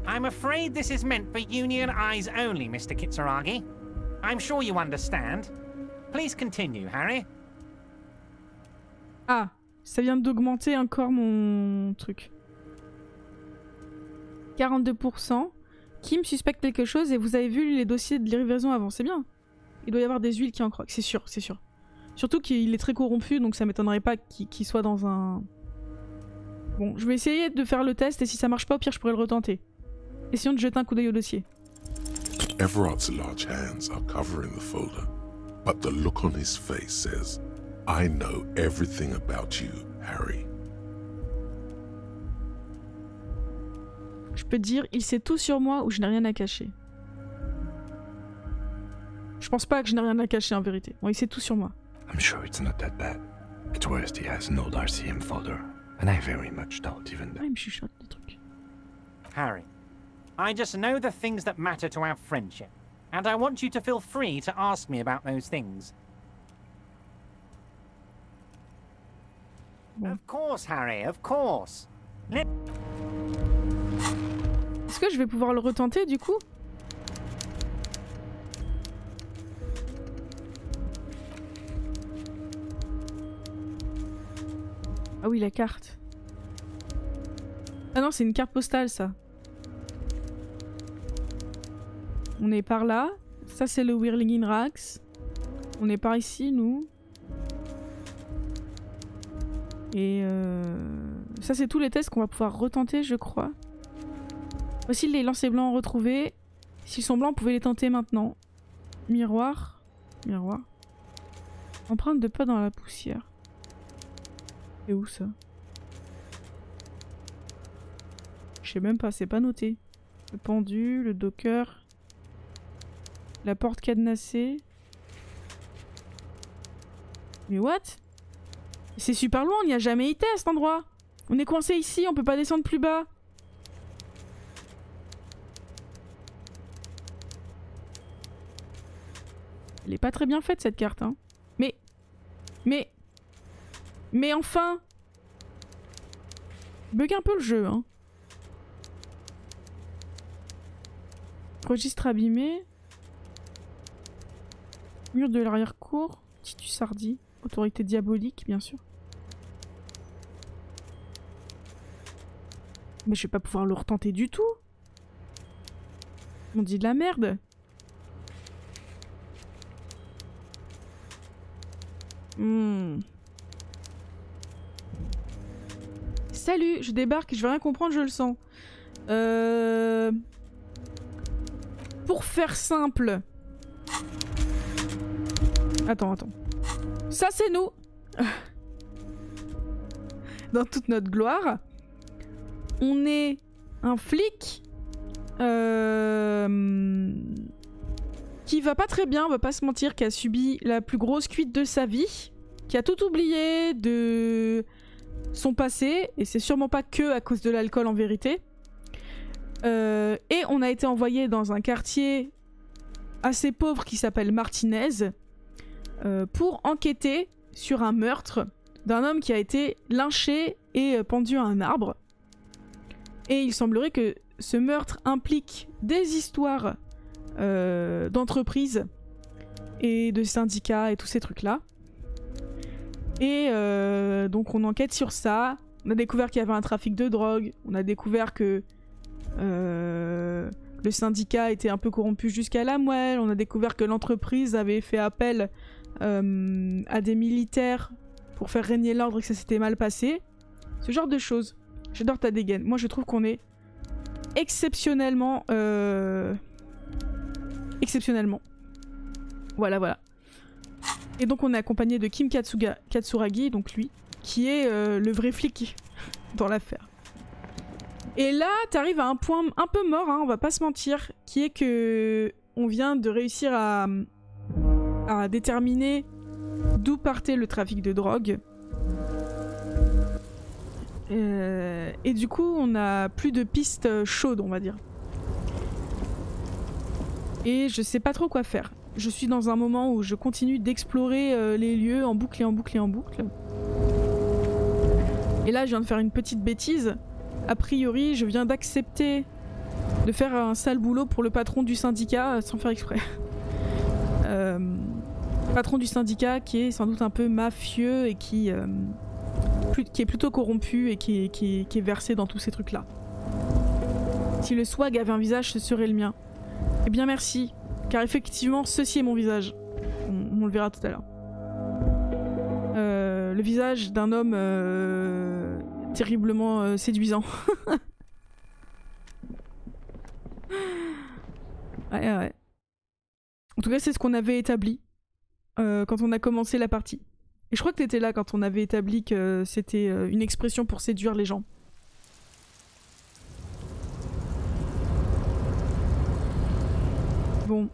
I'm afraid this is meant for Union eyes only, Mr. Kitsuragi. I'm sure you understand. Please continue, Harry. Ah, ça vient d'augmenter encore mon truc. 42%. Kim suspecte quelque chose et vous avez vu les dossiers de livraison avant, c'est bien. Il doit y avoir des huiles qui en croquent, c'est sûr, c'est sûr. Surtout qu'il est très corrompu, donc ça m'étonnerait pas qu'il soit dans un... Bon, je vais essayer de faire le test et si ça marche pas, au pire je pourrais le retenter. Essayons de jeter un coup d'œil au dossier. Everard's large hands are covering the folder, but the look on his face says, I know everything about you, Harry. Je peux te dire, il sait tout sur moi ou je n'ai rien à cacher. Je pense pas que je n'ai rien à cacher en vérité. Bon, il sait tout sur moi. I'm sure it's not that bad. At worst, he has an old RCM folder, and I very much doubt even that. Ah, il me chuchote des trucs. Harry, I just know the things that matter to our friendship, and I want you to feel free to ask me about those things. Bon. Of course, Harry, of course. Est-ce que je vais pouvoir le retenter du coup? Ah oui, la carte. Ah non, c'est une carte postale ça. On est par là. Ça c'est le Whirling in Rags. On est par ici, nous. Et ça c'est tous les tests qu'on va pouvoir retenter, je crois. Voici les lancers blancs retrouvés. S'ils sont blancs, vous pouvez les tenter maintenant. Miroir. Miroir. Empreinte de pas dans la poussière. C'est où ça? Je sais même pas, c'est pas noté. Le pendu, le docker. La porte cadenassée. Mais what? C'est super loin, on n'y a jamais été à cet endroit. On est coincé ici, on peut pas descendre plus bas. Elle est pas très bien faite cette carte, hein. Mais enfin! Bug un peu le jeu, hein. Registre abîmé. Mur de l'arrière-cour. Titus Hardy. Autorité diabolique, bien sûr. Mais je vais pas pouvoir le retenter du tout. On dit de la merde. Salut, je débarque, je vais rien comprendre, je le sens. Pour faire simple. Attends. Ça c'est nous. Dans toute notre gloire. On est un flic qui va pas très bien, on va pas se mentir, qui a subi la plus grosse cuite de sa vie, qui a tout oublié de son passé, et c'est sûrement pas que à cause de l'alcool en vérité. Et on a été envoyé dans un quartier assez pauvre qui s'appelle Martinez pour enquêter sur un meurtre d'un homme qui a été lynché et pendu à un arbre. Et il semblerait que ce meurtre implique des histoires d'entreprises et de syndicats et tous ces trucs-là. Et donc on enquête sur ça. On a découvert qu'il y avait un trafic de drogue. On a découvert que le syndicat était un peu corrompu jusqu'à la moelle. On a découvert que l'entreprise avait fait appel à des militaires pour faire régner l'ordre et que ça s'était mal passé. Ce genre de choses. J'adore ta dégaine. Moi je trouve qu'on est exceptionnellement... Exceptionnellement. Voilà. Et donc on est accompagné de Kim Katsuragi, donc lui, qui est le vrai flic dans l'affaire. Et là, t'arrives à un point un peu mort, hein, on va pas se mentir, qui est que on vient de réussir à déterminer d'où partait le trafic de drogue. Et du coup, on a plus de pistes chaudes, on va dire. Et je sais pas trop quoi faire. Je suis dans un moment où je continue d'explorer les lieux en boucle et en boucle et en boucle. Et là, je viens de faire une petite bêtise. A priori, je viens d'accepter de faire un sale boulot pour le patron du syndicat sans faire exprès. Patron du syndicat qui est sans doute un peu mafieux et qui est plutôt corrompu et qui est versé dans tous ces trucs-là. Si le swag avait un visage, ce serait le mien. Eh bien merci, car effectivement, ceci est mon visage. On le verra tout à l'heure. Le visage d'un homme terriblement séduisant. Ouais. En tout cas, c'est ce qu'on avait établi quand on a commencé la partie. Et je crois que t'étais là quand on avait établi que c'était une expression pour séduire les gens. Bon.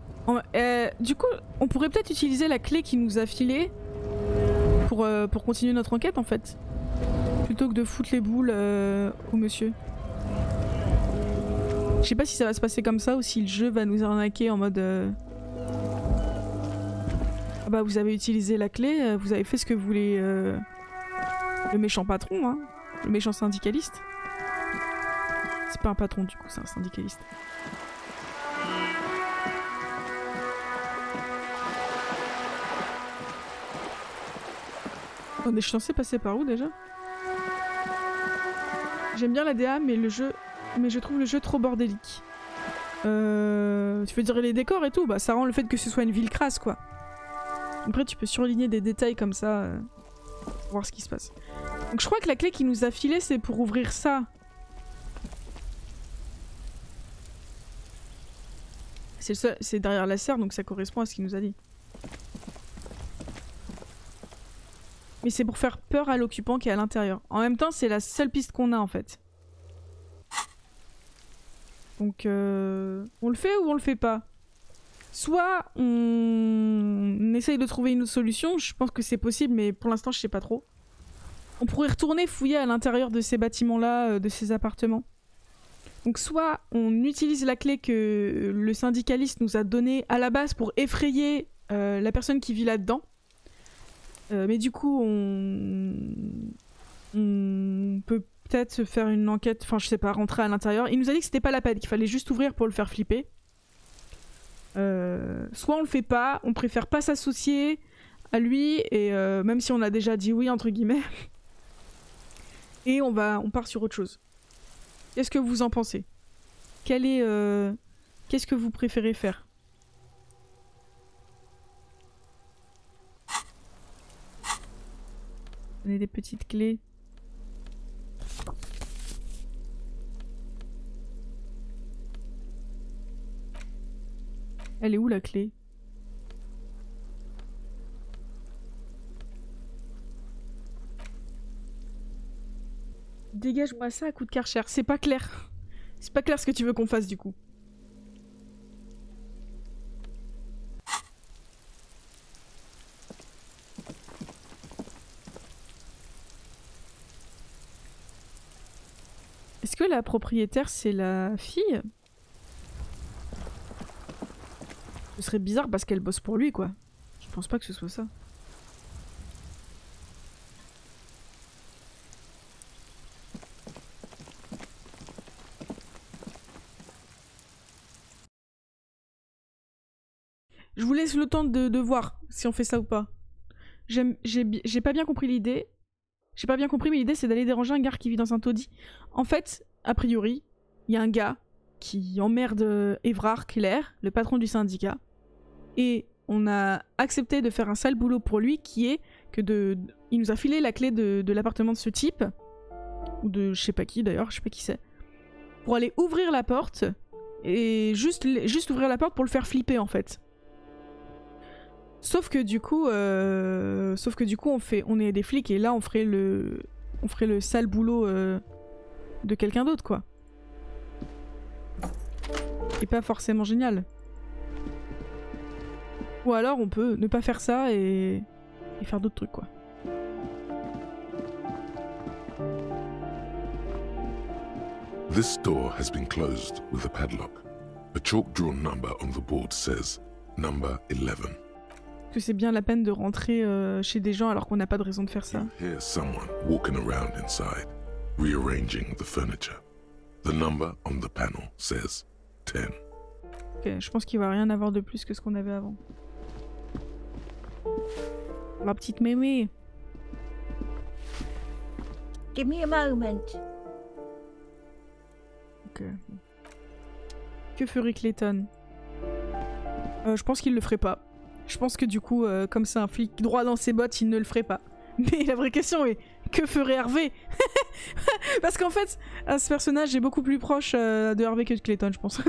Du coup, on pourrait peut-être utiliser la clé qu'il nous a filée pour continuer notre enquête en fait. Plutôt que de foutre les boules au monsieur. Je sais pas si ça va se passer comme ça ou si le jeu va nous arnaquer en mode... Ah bah vous avez utilisé la clé, vous avez fait ce que voulait le méchant patron, hein, le méchant syndicaliste. C'est pas un patron du coup, c'est un syndicaliste. On est censé passer par où déjà? J'aime bien la DA mais je trouve le jeu trop bordélique. Tu veux dire les décors et tout, bah ça rend le fait que ce soit une ville crasse quoi. Après tu peux surligner des détails comme ça pour voir ce qui se passe. Donc je crois que la clé qu'il nous a filée c'est pour ouvrir ça. C'est derrière la serre donc ça correspond à ce qu'il nous a dit. Mais c'est pour faire peur à l'occupant qui est à l'intérieur. En même temps c'est la seule piste qu'on a en fait. Donc on le fait ou on le fait pas? Soit on essaye de trouver une autre solution, je pense que c'est possible mais pour l'instant je sais pas trop. On pourrait retourner fouiller à l'intérieur de ces bâtiments-là, de ces appartements. Donc soit on utilise la clé que le syndicaliste nous a donnée à la base pour effrayer la personne qui vit là-dedans. Mais du coup on peut peut-être se faire une enquête, enfin je sais pas, rentrer à l'intérieur. Il nous a dit que c'était pas la peine, qu'il fallait juste ouvrir pour le faire flipper. Soit on le fait pas, on préfère pas s'associer à lui, et même si on a déjà dit oui entre guillemets. Et on part sur autre chose. Qu'est-ce que vous en pensez? Qu'est-ce que vous préférez faire? On a des petites clés. Elle est où la clé? Dégage-moi ça à coup de Karcher. C'est pas clair. C'est pas clair ce que tu veux qu'on fasse du coup. Est-ce que la propriétaire c'est la fille? Ce serait bizarre parce qu'elle bosse pour lui quoi. Je pense pas que ce soit ça. Je vous laisse le temps de voir si on fait ça ou pas. J'ai pas bien compris l'idée. J'ai pas bien compris mais l'idée c'est d'aller déranger un gars qui vit dans un taudis. En fait, a priori, il y a un gars qui emmerde Évrard Claire, le patron du syndicat. Et on a accepté de faire un sale boulot pour lui qui est que il nous a filé la clé de l'appartement de ce type. Ou de je sais pas qui d'ailleurs, je sais pas qui c'est. Pour aller ouvrir la porte. Et juste ouvrir la porte pour le faire flipper en fait. Sauf que du coup on est des flics et là on ferait le sale boulot de quelqu'un d'autre quoi. Et pas forcément génial. Ou alors on peut ne pas faire ça et faire d'autres trucs quoi. This door has been closed with a padlock. A chalk-drawn number on the board says number 11. Que c'est bien la peine de rentrer chez des gens alors qu'on n'a pas de raison de faire ça. You hear someone walking around inside, rearranging the furniture. The number on the panel says 10. Ok, je pense qu'il va rien avoir de plus que ce qu'on avait avant. La petite mémé. Give me a moment. Ok. Que ferait Clayton? Je pense qu'il le ferait pas. Je pense que du coup, comme c'est un flic droit dans ses bottes, il ne le ferait pas. Mais la vraie question est, que ferait Harvey? Parce qu'en fait, ce personnage est beaucoup plus proche de Harvey que de Clayton, je pense.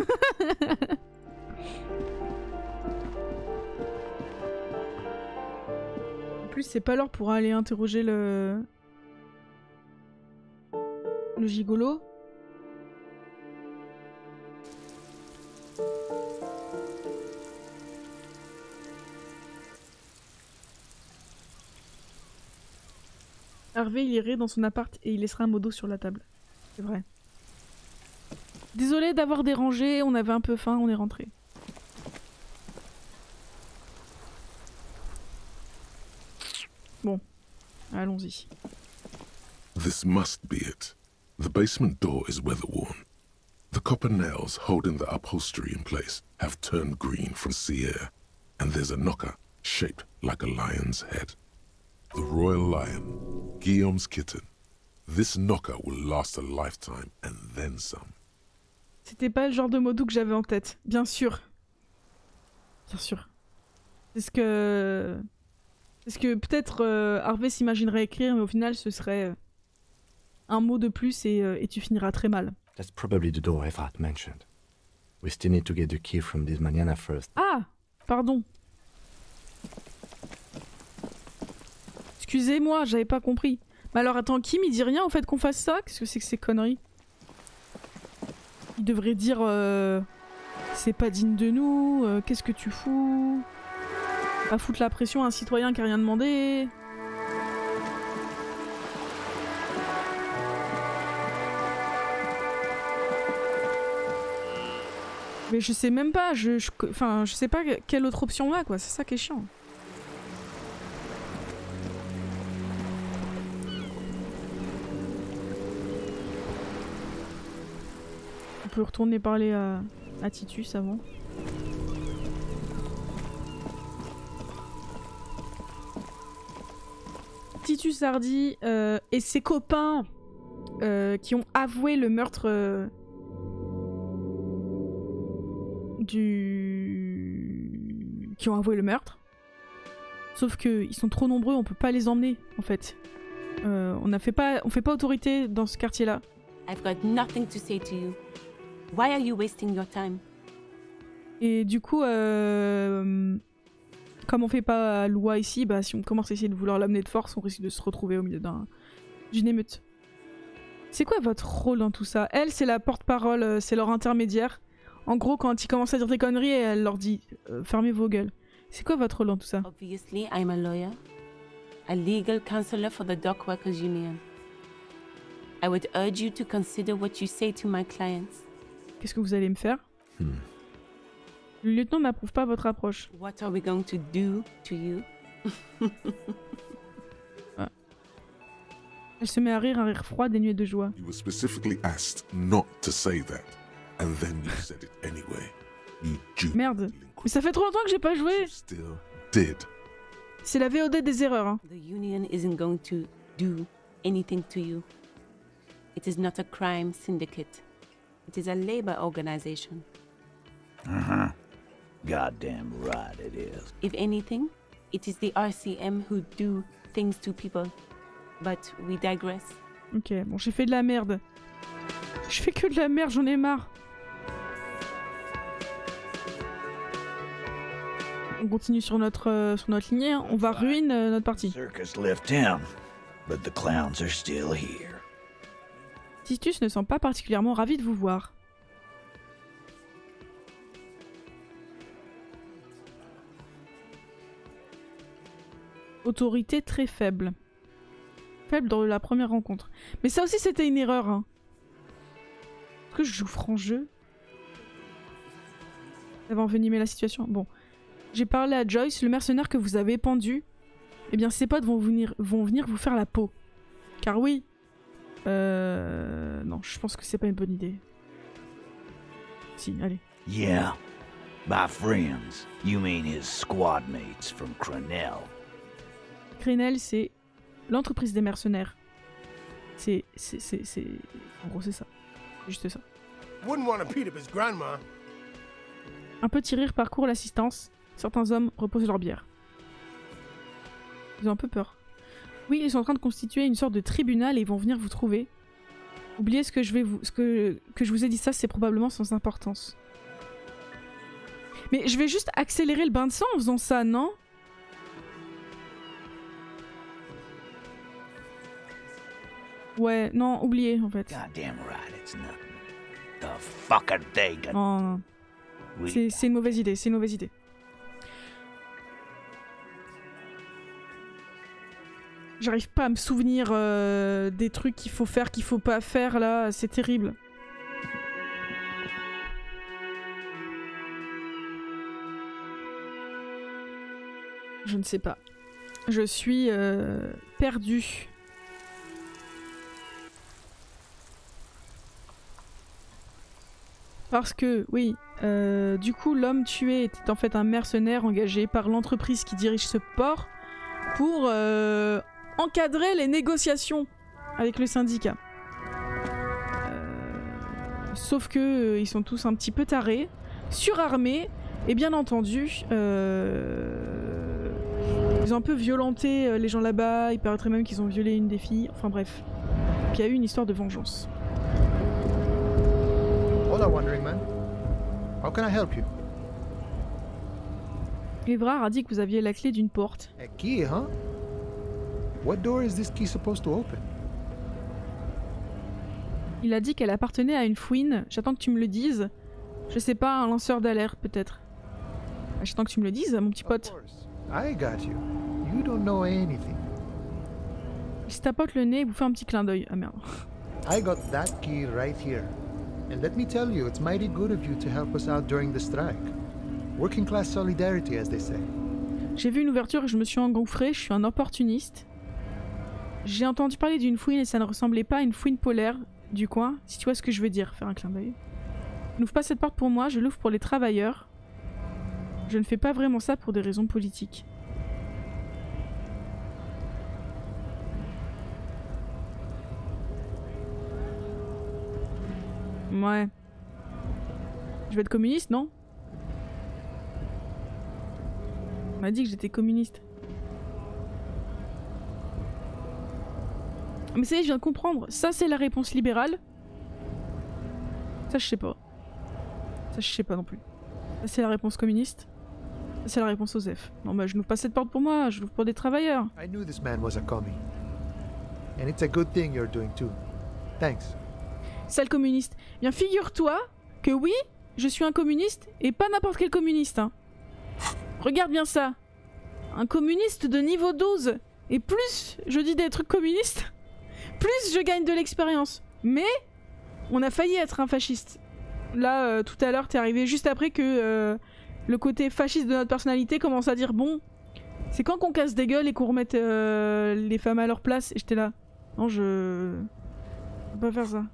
En plus, c'est pas l'heure pour aller interroger le gigolo. Harvey il irait dans son appart et il laissera un mot d'eau sur la table. C'est vrai. Désolé d'avoir dérangé, on avait un peu faim, on est rentré. Bon, allons-y. This must be it. The basement door is weather-worn. The copper nails holding the upholstery in place have turned green from sea air, and there's a knocker shaped like a lion's head. The royal lion, Guillaume's kitten. This knocker will last a lifetime and then some. C'était pas le genre de mot doux que j'avais en tête, bien sûr. Bien sûr. C'est ce que peut-être Harvey s'imaginerait écrire, mais au final ce serait un mot de plus et tu finiras très mal. That's probably the door Efrat mentioned. We still need to get the key from this manana first. Ah, pardon. Excusez-moi, j'avais pas compris. Mais alors attends, Kim il dit rien en fait qu'on fasse ça? Qu'est-ce que c'est que ces conneries? Il devrait dire c'est pas digne de nous, qu'est-ce que tu fous? Pas foutre la pression à un citoyen qui a rien demandé. Mais je sais même pas, enfin je sais pas quelle autre option on a quoi, c'est ça qui est chiant. On peut retourner parler à Titus avant. Titus Hardy et ses copains qui ont avoué le meurtre qui ont avoué le meurtre. Sauf que ils sont trop nombreux, on peut pas les emmener en fait. On fait pas autorité dans ce quartier-là. I've got nothing to say to you. Why are you wasting your time? Et du coup, comme on fait pas loi ici, bah si on commence à essayer de vouloir l'amener de force, on risque de se retrouver au milieu d'une émeute. C'est quoi votre rôle dans tout ça? Elle, c'est la porte-parole, c'est leur intermédiaire. En gros, quand ils commencent à dire des conneries, elle leur dit fermez vos gueules. C'est quoi votre rôle dans tout ça? Obviously, I'm a lawyer, a legal counselor for the Dock Workers Union. I would urge you to consider what you say to my clients. Qu'est-ce que vous allez me faire? Le lieutenant n'approuve pas votre approche. What are we going to do to you? Ah. Elle se met à rire, un rire froid dénué de joie. You were specifically asked not to say that, and then you said it anyway. You Merde, mais ça fait trop longtemps que j'ai pas joué. still did. C'est la VOD des erreurs. Hein. The union isn't going to do anything to you. It is not a crime syndicate. It is a labor organization. Goddamn right it is. If anything, it is the RCM who do things to people. But we digress. Ok, bon, j'ai fait de la merde. Je fais que de la merde, j'en ai marre. On continue sur notre lignée, hein. On va ruiner notre partie. Circus left town, but the clowns are still here. Titus ne semble pas particulièrement ravi de vous voir. Autorité très faible. Faible dans la première rencontre. Mais ça aussi c'était une erreur. Hein. Est-ce que je joue franc jeu? Ça va envenimer la situation. Bon. J'ai parlé à Joyce, le mercenaire que vous avez pendu. Eh bien, ses potes vont venir vous faire la peau. Car oui. Non, je pense que c'est pas une bonne idée. Si, allez. Yeah. By friends, you mean his squad mates from Crenel. Crenel, c'est l'entreprise des mercenaires. C'est... En gros, c'est ça. Juste ça. Wouldn't want to beat up his grandma. Un petit rire parcourt l'assistance. Certains hommes reposent leur bière. Ils ont un peu peur. Oui, ils sont en train de constituer une sorte de tribunal et ils vont venir vous trouver. Oubliez que je vous ai dit, ça c'est probablement sans importance. Mais je vais juste accélérer le bain de sang en faisant ça, non? Ouais, non, oubliez en fait. Goddamn right, it's nothing. The fuck are they gonna... Non. C'est une mauvaise idée, c'est une mauvaise idée. J'arrive pas à me souvenir des trucs qu'il faut faire, qu'il faut pas faire là, c'est terrible. Je ne sais pas. Je suis perdue. Parce que, oui, du coup, l'homme tué était en fait un mercenaire engagé par l'entreprise qui dirige ce port pour encadrer les négociations avec le syndicat. Sauf que ils sont tous un petit peu tarés, surarmés, et bien entendu, ils ont un peu violenté les gens là-bas, il paraîtrait même qu'ils ont violé une des filles, enfin bref. Il y a eu une histoire de vengeance. Hola, Wandering Man. How can I help you? Evrard a dit que vous aviez la clé d'une porte. A key, huh? What door is this key supposed to open? Il a dit qu'elle appartenait à une fouine. J'attends que tu me le dises. Je sais pas, un lanceur d'alerte peut-être. J'attends que tu me le dises, mon petit pote. I got you. You don't know anything. Il se tapote le nez et vous fait un petit clin d'œil. Ah merde. I got that key right here. And let me tell you, it's mighty good of you to help us out during the strike. Working class solidarity, as they say. J'ai vu une ouverture et je me suis engouffré, je suis un opportuniste. J'ai entendu parler d'une fouine et ça ne ressemblait pas à une fouine polaire du coin, si tu vois ce que je veux dire, faire un clin d'œil. N'ouvre pas cette porte pour moi, je l'ouvre pour les travailleurs. Je ne fais pas vraiment ça pour des raisons politiques. Ouais. Je vais être communiste, non? On m'a dit que j'étais communiste. Mais ça y est, je viens de comprendre. Ça, c'est la réponse libérale. Ça, je sais pas. Ça, je sais pas non plus. Ça, c'est la réponse communiste. Ça, c'est la réponse OSEF. Non, bah, je n'ouvre pas cette porte pour moi, je l'ouvre pour des travailleurs. I knew this man was a commie. And it's a good thing you're doing too. Thanks. Sale communiste. Bien, figure-toi que oui, je suis un communiste et pas n'importe quel communiste. Hein. Regarde bien ça. Un communiste de niveau 12. Et plus je dis des trucs communistes, plus je gagne de l'expérience. Mais on a failli être un fasciste. Là, tout à l'heure, t'es arrivé juste après que le côté fasciste de notre personnalité commence à dire bon, c'est quand qu'on casse des gueules et qu'on remette les femmes à leur place. Et j'étais là. Non, je peux pas faire ça.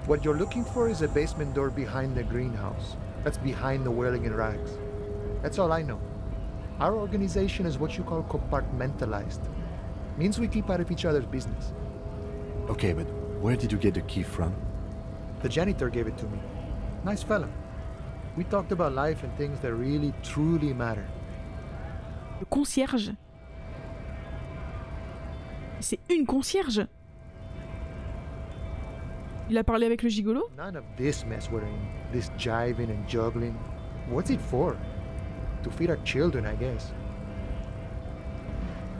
What you're looking for is a basement door behind the greenhouse. That's behind the whirling in rags. That's all I know. Our organization is what you call compartmentalized. Means we keep out of each other's business. Okay, but where did you get the key from? The janitor gave it to me. Nice fella. We talked about life and things that really, truly matter. Le concierge. C'est une concierge. Il a parlé avec le gigolo? None of this mess we're in. This jiving and juggling. What's it for? To feed our children, I guess.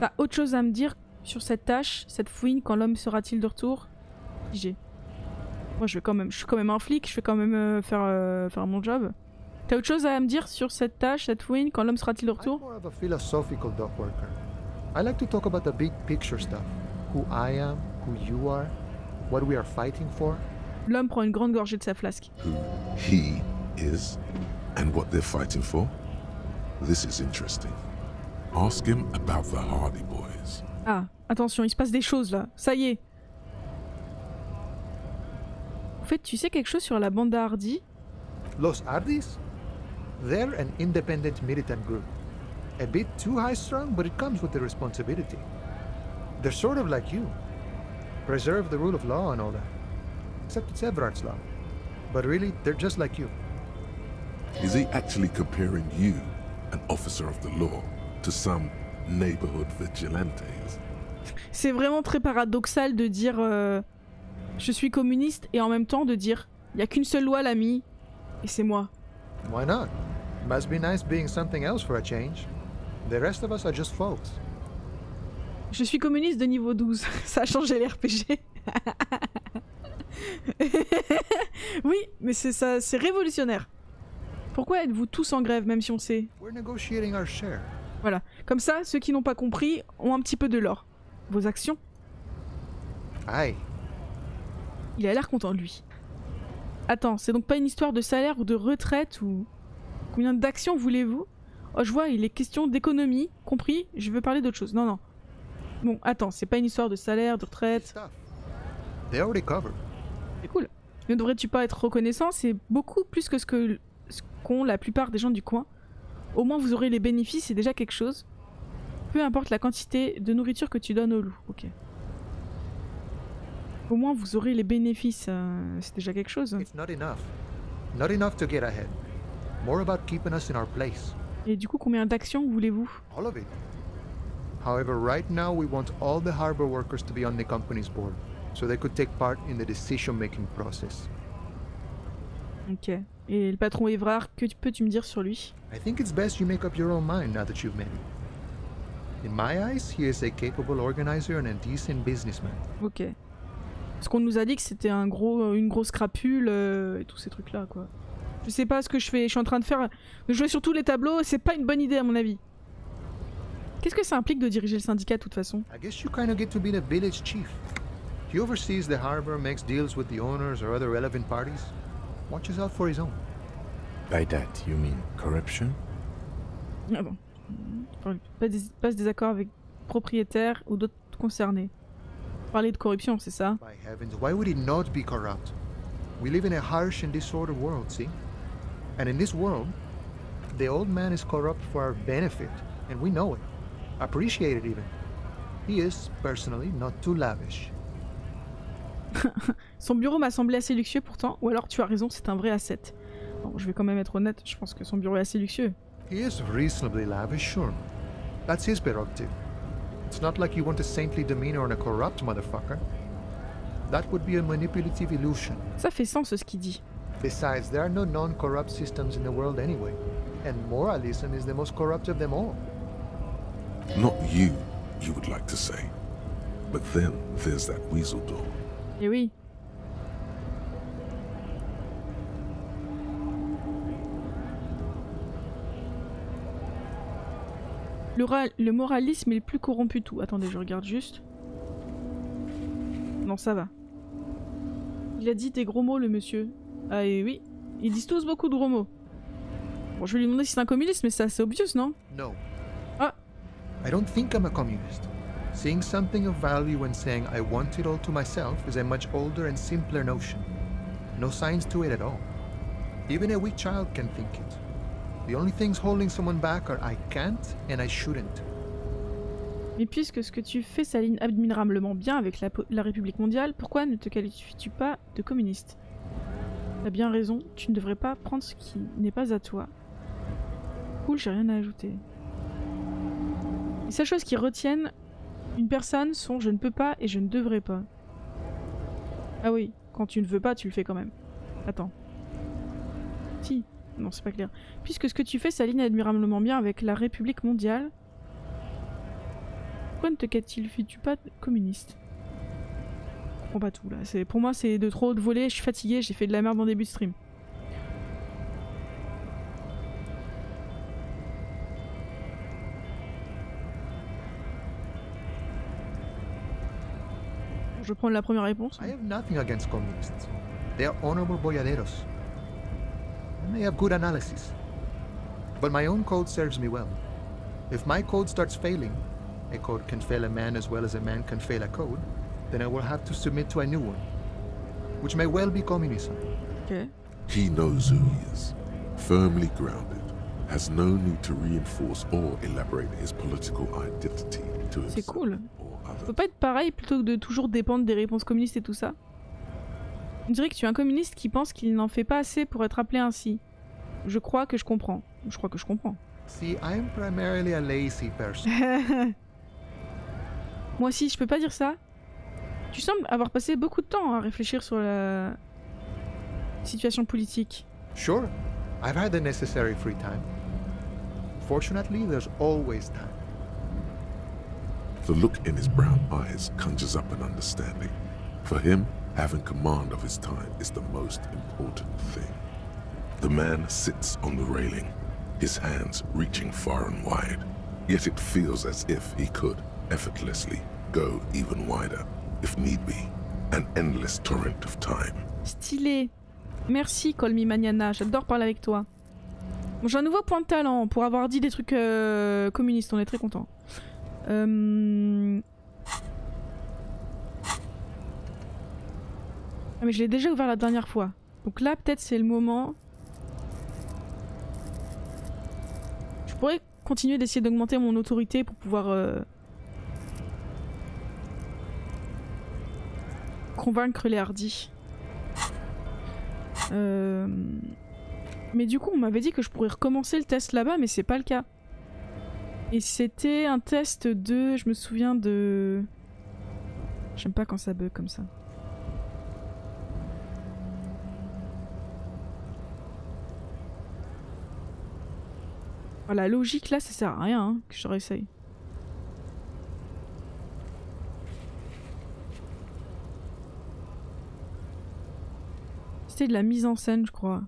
T'as autre chose à me dire sur cette tâche, cette fouine, quand l'homme sera-t-il de retour? J'ai. Moi, je suis quand même un flic, je vais quand même faire mon job. T'as autre chose à me dire sur cette tâche, cette fouine, quand l'homme sera-t-il de retour? I'm more of a philosophical dock worker. I like to talk about the big picture stuff. Who I am, who you are, what we are fighting for. L'homme prend une grande gorgée de sa flasque. Who he is and what they're fighting for? This is interesting. Ask him about the Hardy Boys. Ah, attention, il se passe des choses là. Ça y est. En fait, tu sais quelque chose sur la bande Hardy? Los Hardys? They're an independent militant group. A bit too high-strung, but it comes with the responsibility. They're sort of like you. Preserve the rule of law and all that. Except it's Everard's law. But really, they're just like you. Is he actually comparing you, an officer of the law, to some neighborhood vigilantes? C'est vraiment très paradoxal de dire je suis communiste et en même temps de dire il y a qu'une seule loi, l'ami, et c'est moi. Why not? Must be nice being something else for a change. The rest of us are just folks. Je suis communiste de niveau 12. Ça a changé l'RPG. Oui, mais c'est ça, c'est révolutionnaire. Pourquoi êtes-vous tous en grève, même si on sait? We're negotiating our share. Voilà. Comme ça, ceux qui n'ont pas compris ont un petit peu de l'or. Vos actions? Aïe. Il a l'air content de lui. Attends, c'est donc pas une histoire de salaire ou de retraite ou... Combien d'actions voulez-vous? Oh, je vois, il est question d'économie. Compris? Je veux parler d'autre chose. Non, non. Bon, attends, c'est pas une histoire de salaire, de retraite. They already covered. C'est cool. Ne devrais-tu pas être reconnaissant? C'est beaucoup plus que ce qu'ont la plupart des gens du coin. Au moins vous aurez les bénéfices, c'est déjà quelque chose. Peu importe la quantité de nourriture que tu donnes au loup. Ok. Au moins vous aurez les bénéfices, c'est déjà quelque chose. It's not enough. Not enough to get ahead. More about keeping us in our place. Et du coup, combien d'actions voulez-vous? All of it. However, right now we want all the harbor workers to be on the company's board, so they could take part in the decision-making process. Ok. Et le patron Evrard, que peux-tu me dire sur lui? I think it's best you make up your own mind now that you've met him. In my eyes, he is a capable organizer and a decent businessman. Ok. Parce qu'on nous a dit que c'était une grosse crapule et tous ces trucs-là, quoi. Je sais pas ce que je fais. Je suis en train de jouer sur tous les tableaux. C'est pas une bonne idée à mon avis. Qu'est-ce que ça implique de diriger le syndicat de toute façon? I guess you kind of get to be the village chief. He oversees the harbor, makes deals with the owners or other relevant parties. Watches out for his own. By that, you mean corruption? Ah bon. Pas de désaccord avec propriétaires ou d'autres concernés. Parler de corruption, c'est ça? By heavens, why would he not be corrupt? We live in a harsh and disordered world, see? And in this world, the old man is corrupt for our benefit, and we know it. Appreciate it even. He is, personally, not too lavish. Son bureau m'a semblé assez luxueux pourtant, ou alors tu as raison, c'est un vrai asset. Bon, je vais quand même être honnête, je pense que son bureau est assez luxueux. He is reasonably lavish, sure. That's his prerogative. It's not like you want a saintly demeanor on a corrupt motherfucker. That would be a manipulative illusion. Ça fait sens ce qu'il dit. Besides, there are no non-corrupt systems in the world anyway. And moralism is the most corrupt of them all. Not you would like to say. But then there's that weasel door. Eh oui. Le moralisme est le plus corrompu de tout. Attendez, je regarde juste. Non, ça va. Il a dit des gros mots, le monsieur. Ah et oui, ils disent tous beaucoup de gros mots. Bon, je vais lui demander si c'est un communiste, mais c'est assez obvious, non? No. Ah. I don't think I'm a communist. Seeing something of value and saying I want it all to myself is a much older and simpler notion. No science to it at all. Even a weak child can think it. The only things holding someone back are I can't and I shouldn't. Mais puisque ce que tu fais s'aligne admirablement bien avec la République mondiale, pourquoi ne te qualifies-tu pas de communiste? T'as bien raison, tu ne devrais pas prendre ce qui n'est pas à toi. Cool, j'ai rien à ajouter. Les seules choses qui retiennent une personne sont je ne peux pas et je ne devrais pas. Ah oui, quand tu ne veux pas, tu le fais quand même. Attends. Si. Non, c'est pas clair. Puisque ce que tu fais s'aligne admirablement bien avec la République mondiale, pourquoi ne te qualifies-tu pas de communiste? Je comprends pas tout là. Pour moi, c'est de trop de voler, je suis fatigué, j'ai fait de la merde en début de stream. Je prends la première réponse. I have nothing against communists. They are honorable boyaderos. And they have good analysis. But my own code serves me well. If my code starts failing, a code can fail a man as well as a man can fail a code, then I will have to submit to a new one, which may well be communism. Okay. He knows who he is, firmly grounded, has no need to reinforce or elaborate his political identity to himself. C'est cool. Ça peut pas être pareil plutôt que de toujours dépendre des réponses communistes et tout ça. On dirait que tu es un communiste qui pense qu'il n'en fait pas assez pour être appelé ainsi. Je crois que je comprends. Je crois que je comprends. See, I am primarily a lazy person. Moi aussi, je peux pas dire ça. Tu sembles avoir passé beaucoup de temps à réfléchir sur la situation politique. Sure, I've had the necessary free time. Fortunately, there's always time. The look in his brown eyes conjures up an understanding. For him, having command of his time is the most important thing. The man sits on the railing, his hands reaching far and wide. Yet it feels as if he could, effortlessly, go even wider, if need be. An endless torrent of time. Stylé. Merci, Call Me Maniana. J'adore parler avec toi. Bon, j'ai un nouveau point de talent pour avoir dit des trucs communistes. On est très contents. Ah, mais je l'ai déjà ouvert la dernière fois. Donc là, peut-être c'est le moment. Je pourrais continuer d'essayer d'augmenter mon autorité pour pouvoir convaincre les hardis. Mais du coup, on m'avait dit que je pourrais recommencer le test là-bas, mais c'est pas le cas. Et c'était un test de... Je me souviens de... J'aime pas quand ça bug comme ça. Voilà, la logique là, ça sert à rien hein, que je réessaye. C'était de la mise en scène, je crois.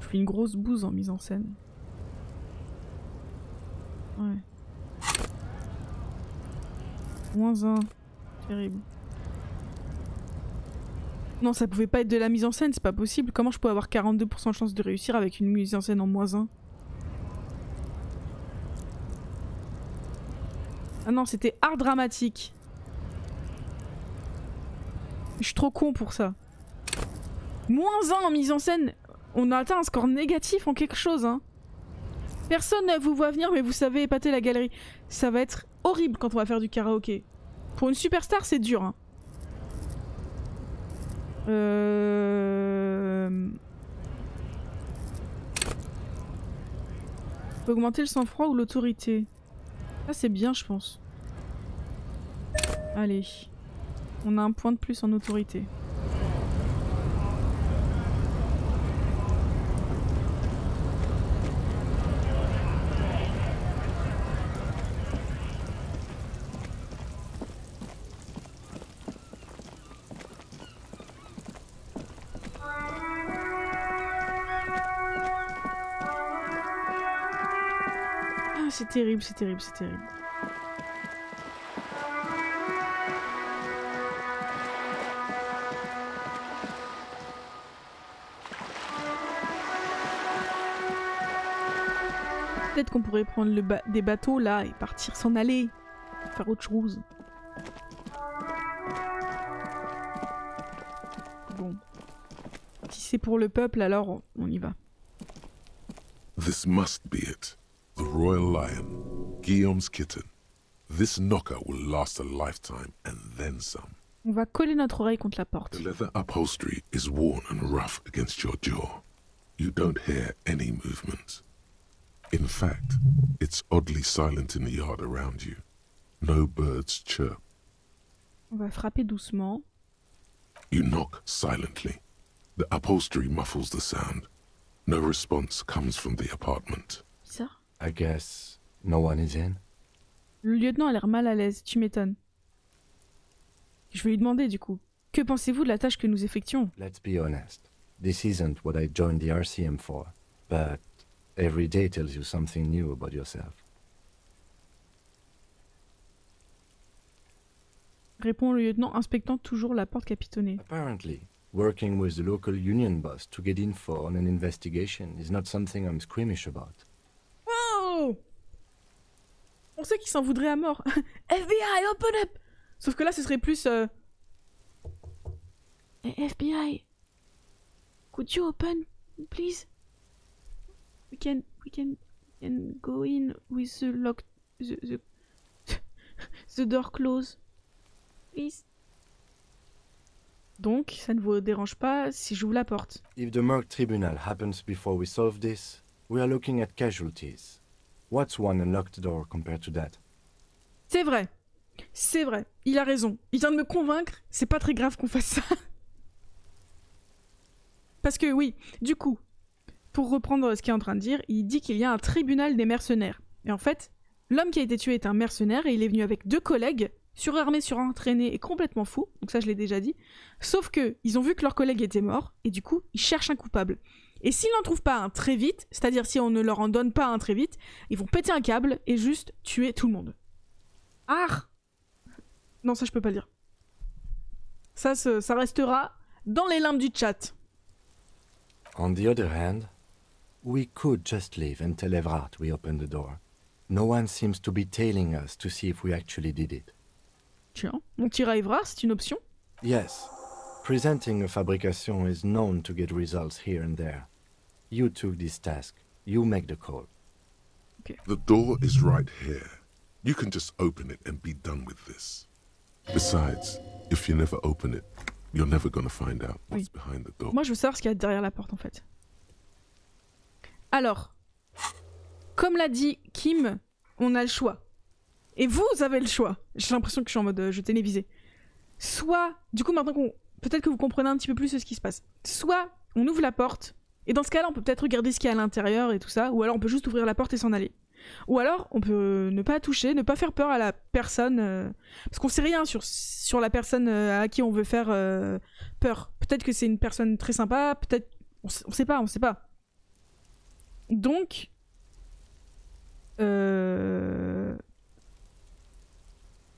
Je fais une grosse bouse en mise en scène. Ouais. -1. Terrible. Non, ça pouvait pas être de la mise en scène, c'est pas possible. Comment je peux avoir 42% de chance de réussir avec une mise en scène en -1? Ah non, c'était art dramatique. Je suis trop con pour ça. -1 en mise en scène. On a atteint un score négatif en quelque chose, hein. Personne ne vous voit venir, mais vous savez épater la galerie. Ça va être horrible quand on va faire du karaoké. Pour une superstar, c'est dur, hein. On peut augmenter le sang-froid ou l'autorité. Ça, c'est bien, je pense. Allez. On a un point de plus en autorité. C'est terrible, c'est terrible, c'est terrible. Peut-être qu'on pourrait prendre des bateaux là et partir s'en aller. Faire autre chose. Bon. Si c'est pour le peuple, alors on y va. This must be it. The Royal Lion, Guillaume's kitten. This knocker will last a lifetime and then some. On va coller notre oreille contre la porte. The leather upholstery is worn and rough against your jaw. You don't hear any movement. In fact, it's oddly silent in the yard around you. No birds chirp. On va frapper doucement. You knock silently. The upholstery muffles the sound. No response comes from the apartment. Ça? I guess no one is in. Le lieutenant a l'air mal à l'aise, tu m'étonnes. Je vais lui demander du coup. Que pensez-vous de la tâche que nous effectuons? Let's be honest. This isn't what I joined the RCM for. But every day tells you something new about yourself. Répond le lieutenant, inspectant toujours la porte capitonnée. Apparently, working with the local union boss to get info on an investigation is not something I'm squeamish about. Oh! On sait qu'il s'en voudrait à mort. FBI, open up! Sauf que là, ce serait plus... FBI, could you open, please? We can go in with the lock... the door closed. Please. Donc, ça ne vous dérange pas si j'ouvre la porte. If the Merc Tribunal happens before we solve this, we are looking at casualties. What's one unlocked door compared to that? C'est vrai. C'est vrai. Il a raison. Il vient de me convaincre. C'est pas très grave qu'on fasse ça. Parce que oui, du coup, pour reprendre ce qu'il est en train de dire, il dit qu'il y a un tribunal des mercenaires. Et en fait, l'homme qui a été tué est un mercenaire et il est venu avec 2 collègues, surarmés, surentraînés et complètement fous. Donc ça, je l'ai déjà dit. Sauf que ils ont vu que leur collègue était mort et du coup, ils cherchent un coupable. Et s'ils n'en trouvent pas un très vite, c'est-à-dire si on ne leur en donne pas un très vite, ils vont péter un câble et juste tuer tout le monde. Ah! Non, ça je peux pas le dire. Ça restera dans les limbes du chat. On the other hand, we could just leave and tell Evrat we opened the door. No one seems to be tailing us to see if we actually did it. Tiens, on tire à Evrat, c'est une option? Yes. Presenting a fabrication is known to get results here and there. You took this task. You make the call. Okay. The door is right here. You can just open it and be done with this. Besides, if you never open it, you're never gonna find out what's behind the door. Moi, je veux savoir ce qu'il y a derrière la porte, en fait. Alors, comme l'a dit Kim, on a le choix. Et vous avez le choix. J'ai l'impression que je suis en mode je télévisé. Soit, du coup, maintenant qu'on... Peut-être que vous comprenez un petit peu plus ce qui se passe. Soit, on ouvre la porte, et dans ce cas-là, on peut peut-être regarder ce qu'il y a à l'intérieur et tout ça, ou alors on peut juste ouvrir la porte et s'en aller. Ou alors, on peut ne pas toucher, ne pas faire peur à la personne, parce qu'on sait rien sur la personne à qui on veut faire peur. Peut-être que c'est une personne très sympa, peut-être... On sait pas, on sait pas. Donc...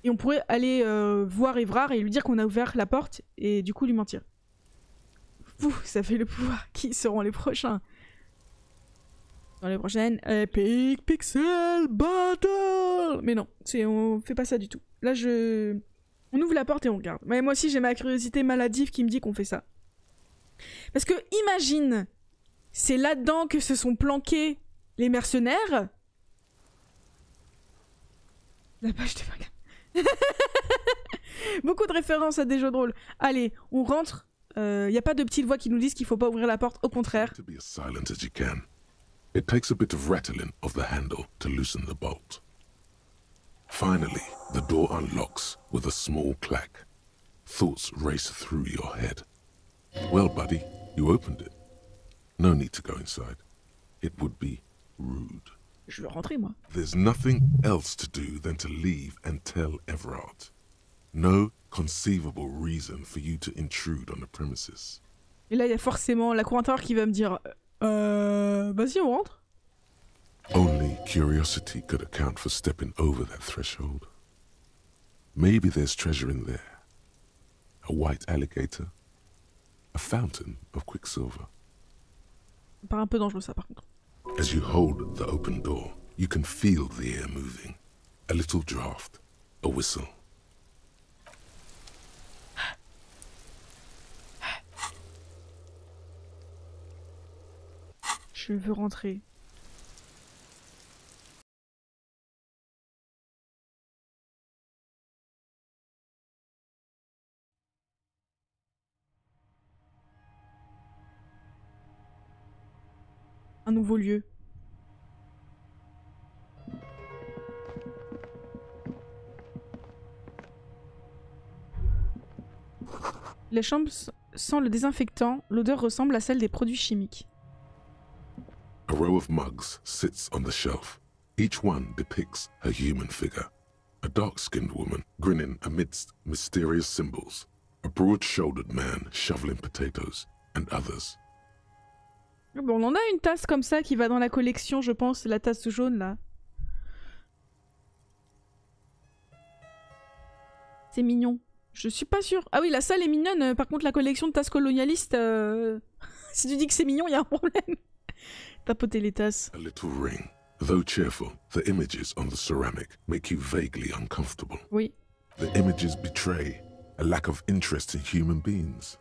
Et on pourrait aller voir Evrard et lui dire qu'on a ouvert la porte et du coup lui mentir. Vous savez le pouvoir. Qui seront les prochains? Dans les prochaines Epic Pixel Battle. Mais non, on fait pas ça du tout. Là on ouvre la porte et on regarde. Mais moi aussi j'ai ma curiosité maladive qui me dit qu'on fait ça. Parce que imagine, c'est là-dedans que se sont planqués les mercenaires. La page de magasin. Beaucoup de références à des jeux de rôle. Allez, on rentre. Y a pas de petites voix qui nous disent qu'il faut pas ouvrir la porte, au contraire. To be as silent as you can. It takes a bit of rattling of the handle to loosen the bolt. Finally, the door unlocks with a small clack. Thoughts race through your head. Well, buddy, you opened it. No need to go inside. It would be rude. Je veux rentrer, moi. There's nothing else to do than to leave and tell Everard. No conceivable reason for you to intrude on the premises. Et là, il y a forcément la cour intérieure qui va me dire vas-y, on rentre. Only curiosity could account for stepping over that threshold. Maybe there's treasure in there. A white alligator. A fountain of quicksilver. Ça paraît un peu dangereux, ça, par contre. As you hold the open door, you can feel the air moving. A little draft, a whistle. Je veux rentrer. Un nouveau lieu. Les chambres sent le désinfectant, l'odeur ressemble à celle des produits chimiques. A row of mugs sits on the shelf. Each one depicts a human figure. A dark-skinned woman grinning amidst mysterious symbols. A broad-shouldered man shoveling potatoes, and others. Bon, on en a une tasse comme ça qui va dans la collection, je pense, la tasse jaune là. C'est mignon. Je suis pas sûre. Ah oui, la salle est mignonne. Par contre, la collection de tasses colonialistes... si tu dis que c'est mignon, il y a un problème. Tapoter les tasses. A little ring. Though cheerful, the images on the ceramic make you vaguely uncomfortable. Oui. The images betray a lack of interest in human beings.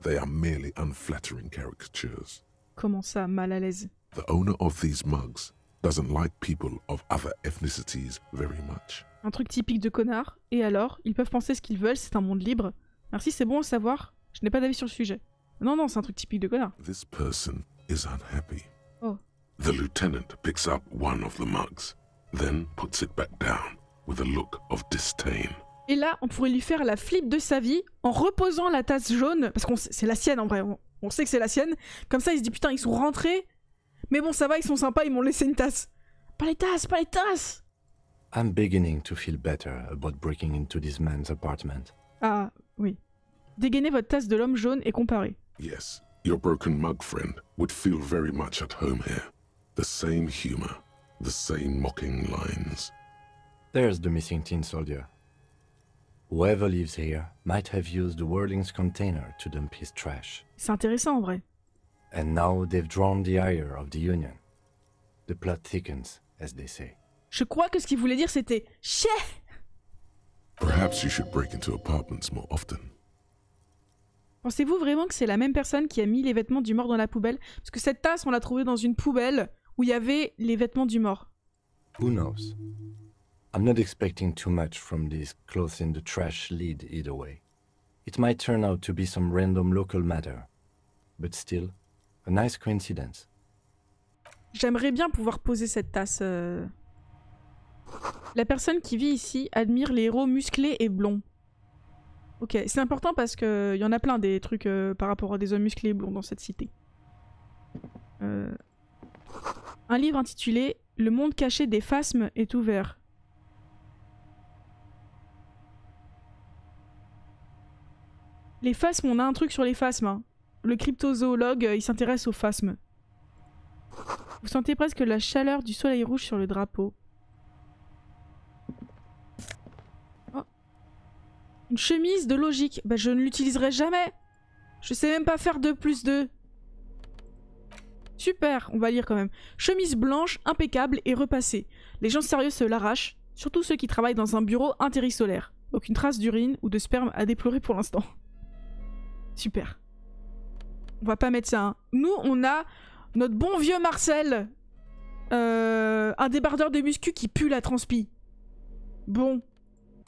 They are merely unflattering caricatures. Comment ça, mal à l'aise? The owner of these mugs doesn't like people of other ethnicities very much. Un truc typique de connard. Et alors, ils peuvent penser ce qu'ils veulent, c'est un monde libre. Merci, c'est bon à savoir. Je n'ai pas d'avis sur le sujet. Non, non, c'est un truc typique de connard. This person is unhappy. Oh. The lieutenant picks up one of the mugs, then puts it back down with a look of disdain. Et là, on pourrait lui faire la flip de sa vie en reposant la tasse jaune, parce que c'est la sienne en vrai, on sait que c'est la sienne. Comme ça, il se dit putain, ils sont rentrés, mais bon, ça va, ils sont sympas, ils m'ont laissé une tasse. Pas les tasses, pas les tasses! I'm beginning to feel better about breaking into this man's apartment. Ah, oui. Dégainez votre tasse de l'homme jaune et comparez. Yes, your broken mug friend would feel very much at home here. The same humor, the same mocking lines. There's the missing tin soldier. Whoever lives here might have used the Whirling's container to dump his trash. C'est intéressant en vrai. And now they've drawn the ire of the Union. The plot thickens, as they say. Je crois que ce qu'il voulait dire c'était « Chais !» Perhaps you should break into apartments more often. Pensez-vous vraiment que c'est la même personne qui a mis les vêtements du mort dans la poubelle? Parce que cette tasse, on l'a trouvée dans une poubelle où il y avait les vêtements du mort. Who knows? I'm not expecting too much from this clothes in the trash lead either way. It might turn out to be some random local matter. But still, a nice coincidence. J'aimerais bien pouvoir poser cette tasse. La personne qui vit ici admire les héros musclés et blonds. Ok, c'est important parce que y en a plein des trucs par rapport à des hommes musclés et blonds dans cette cité. Un livre intitulé « Le monde caché des phasmes est ouvert ». Les phasmes, on a un truc sur les phasmes. Hein. Le cryptozoologue, il s'intéresse aux phasmes. Vous sentez presque la chaleur du soleil rouge sur le drapeau. Oh. Une chemise de logique. Bah je ne l'utiliserai jamais. Je sais même pas faire 2 + 2. Super, on va lire quand même. Chemise blanche, impeccable et repassée. Les gens sérieux se l'arrachent, surtout ceux qui travaillent dans un bureau interisolaire. Aucune trace d'urine ou de sperme à déplorer pour l'instant. Super. On va pas mettre ça. Hein. Nous, on a notre bon vieux Marcel. Un débardeur de muscu qui pue la transpi. Bon.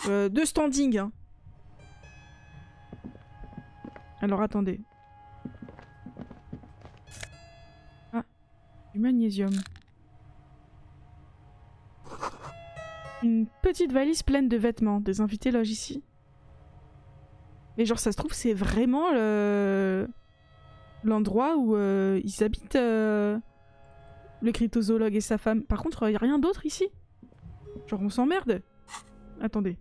De standing. Hein. Alors attendez. Ah. Du magnésium. Une petite valise pleine de vêtements. Des invités logent ici. Mais genre ça se trouve c'est vraiment l'endroit où ils habitent le cryptozoologue et sa femme. Par contre il n'y a rien d'autre ici. Genre on s'emmerde. Attendez.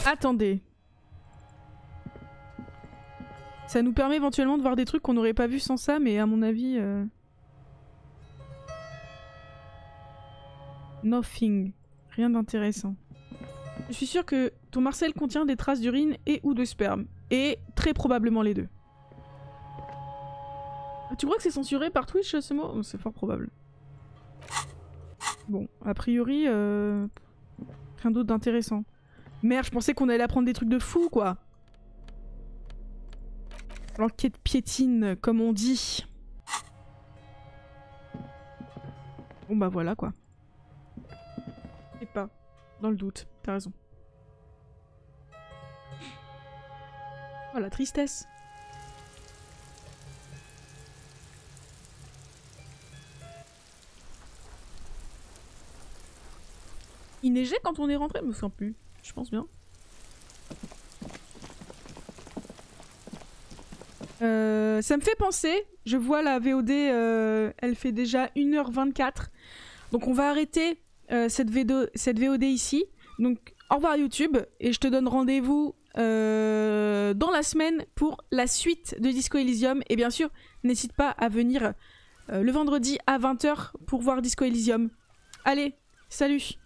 Attendez. Ça nous permet éventuellement de voir des trucs qu'on n'aurait pas vu sans ça, mais à mon avis... Nothing. Rien d'intéressant. Je suis sûre que ton Marcel contient des traces d'urine et ou de sperme. Et très probablement les deux. Ah, tu crois que c'est censuré par Twitch ce mot? Oh, c'est fort probable. Bon, a priori, rien d'autre d'intéressant. Merde, je pensais qu'on allait apprendre des trucs de fou, quoi. L'enquête piétine, comme on dit. Bon bah voilà, quoi. Et pas. Dans le doute, t'as raison. Oh la tristesse. Il neigeait quand on est rentré, je me souviens plus. Je pense bien. Ça me fait penser, je vois la VOD, elle fait déjà 1h24. Donc on va arrêter cette VOD ici. Donc au revoir YouTube et je te donne rendez-vous dans la semaine pour la suite de Disco Elysium. Et bien sûr, n'hésite pas à venir le vendredi à 20 h pour voir Disco Elysium. Allez, salut!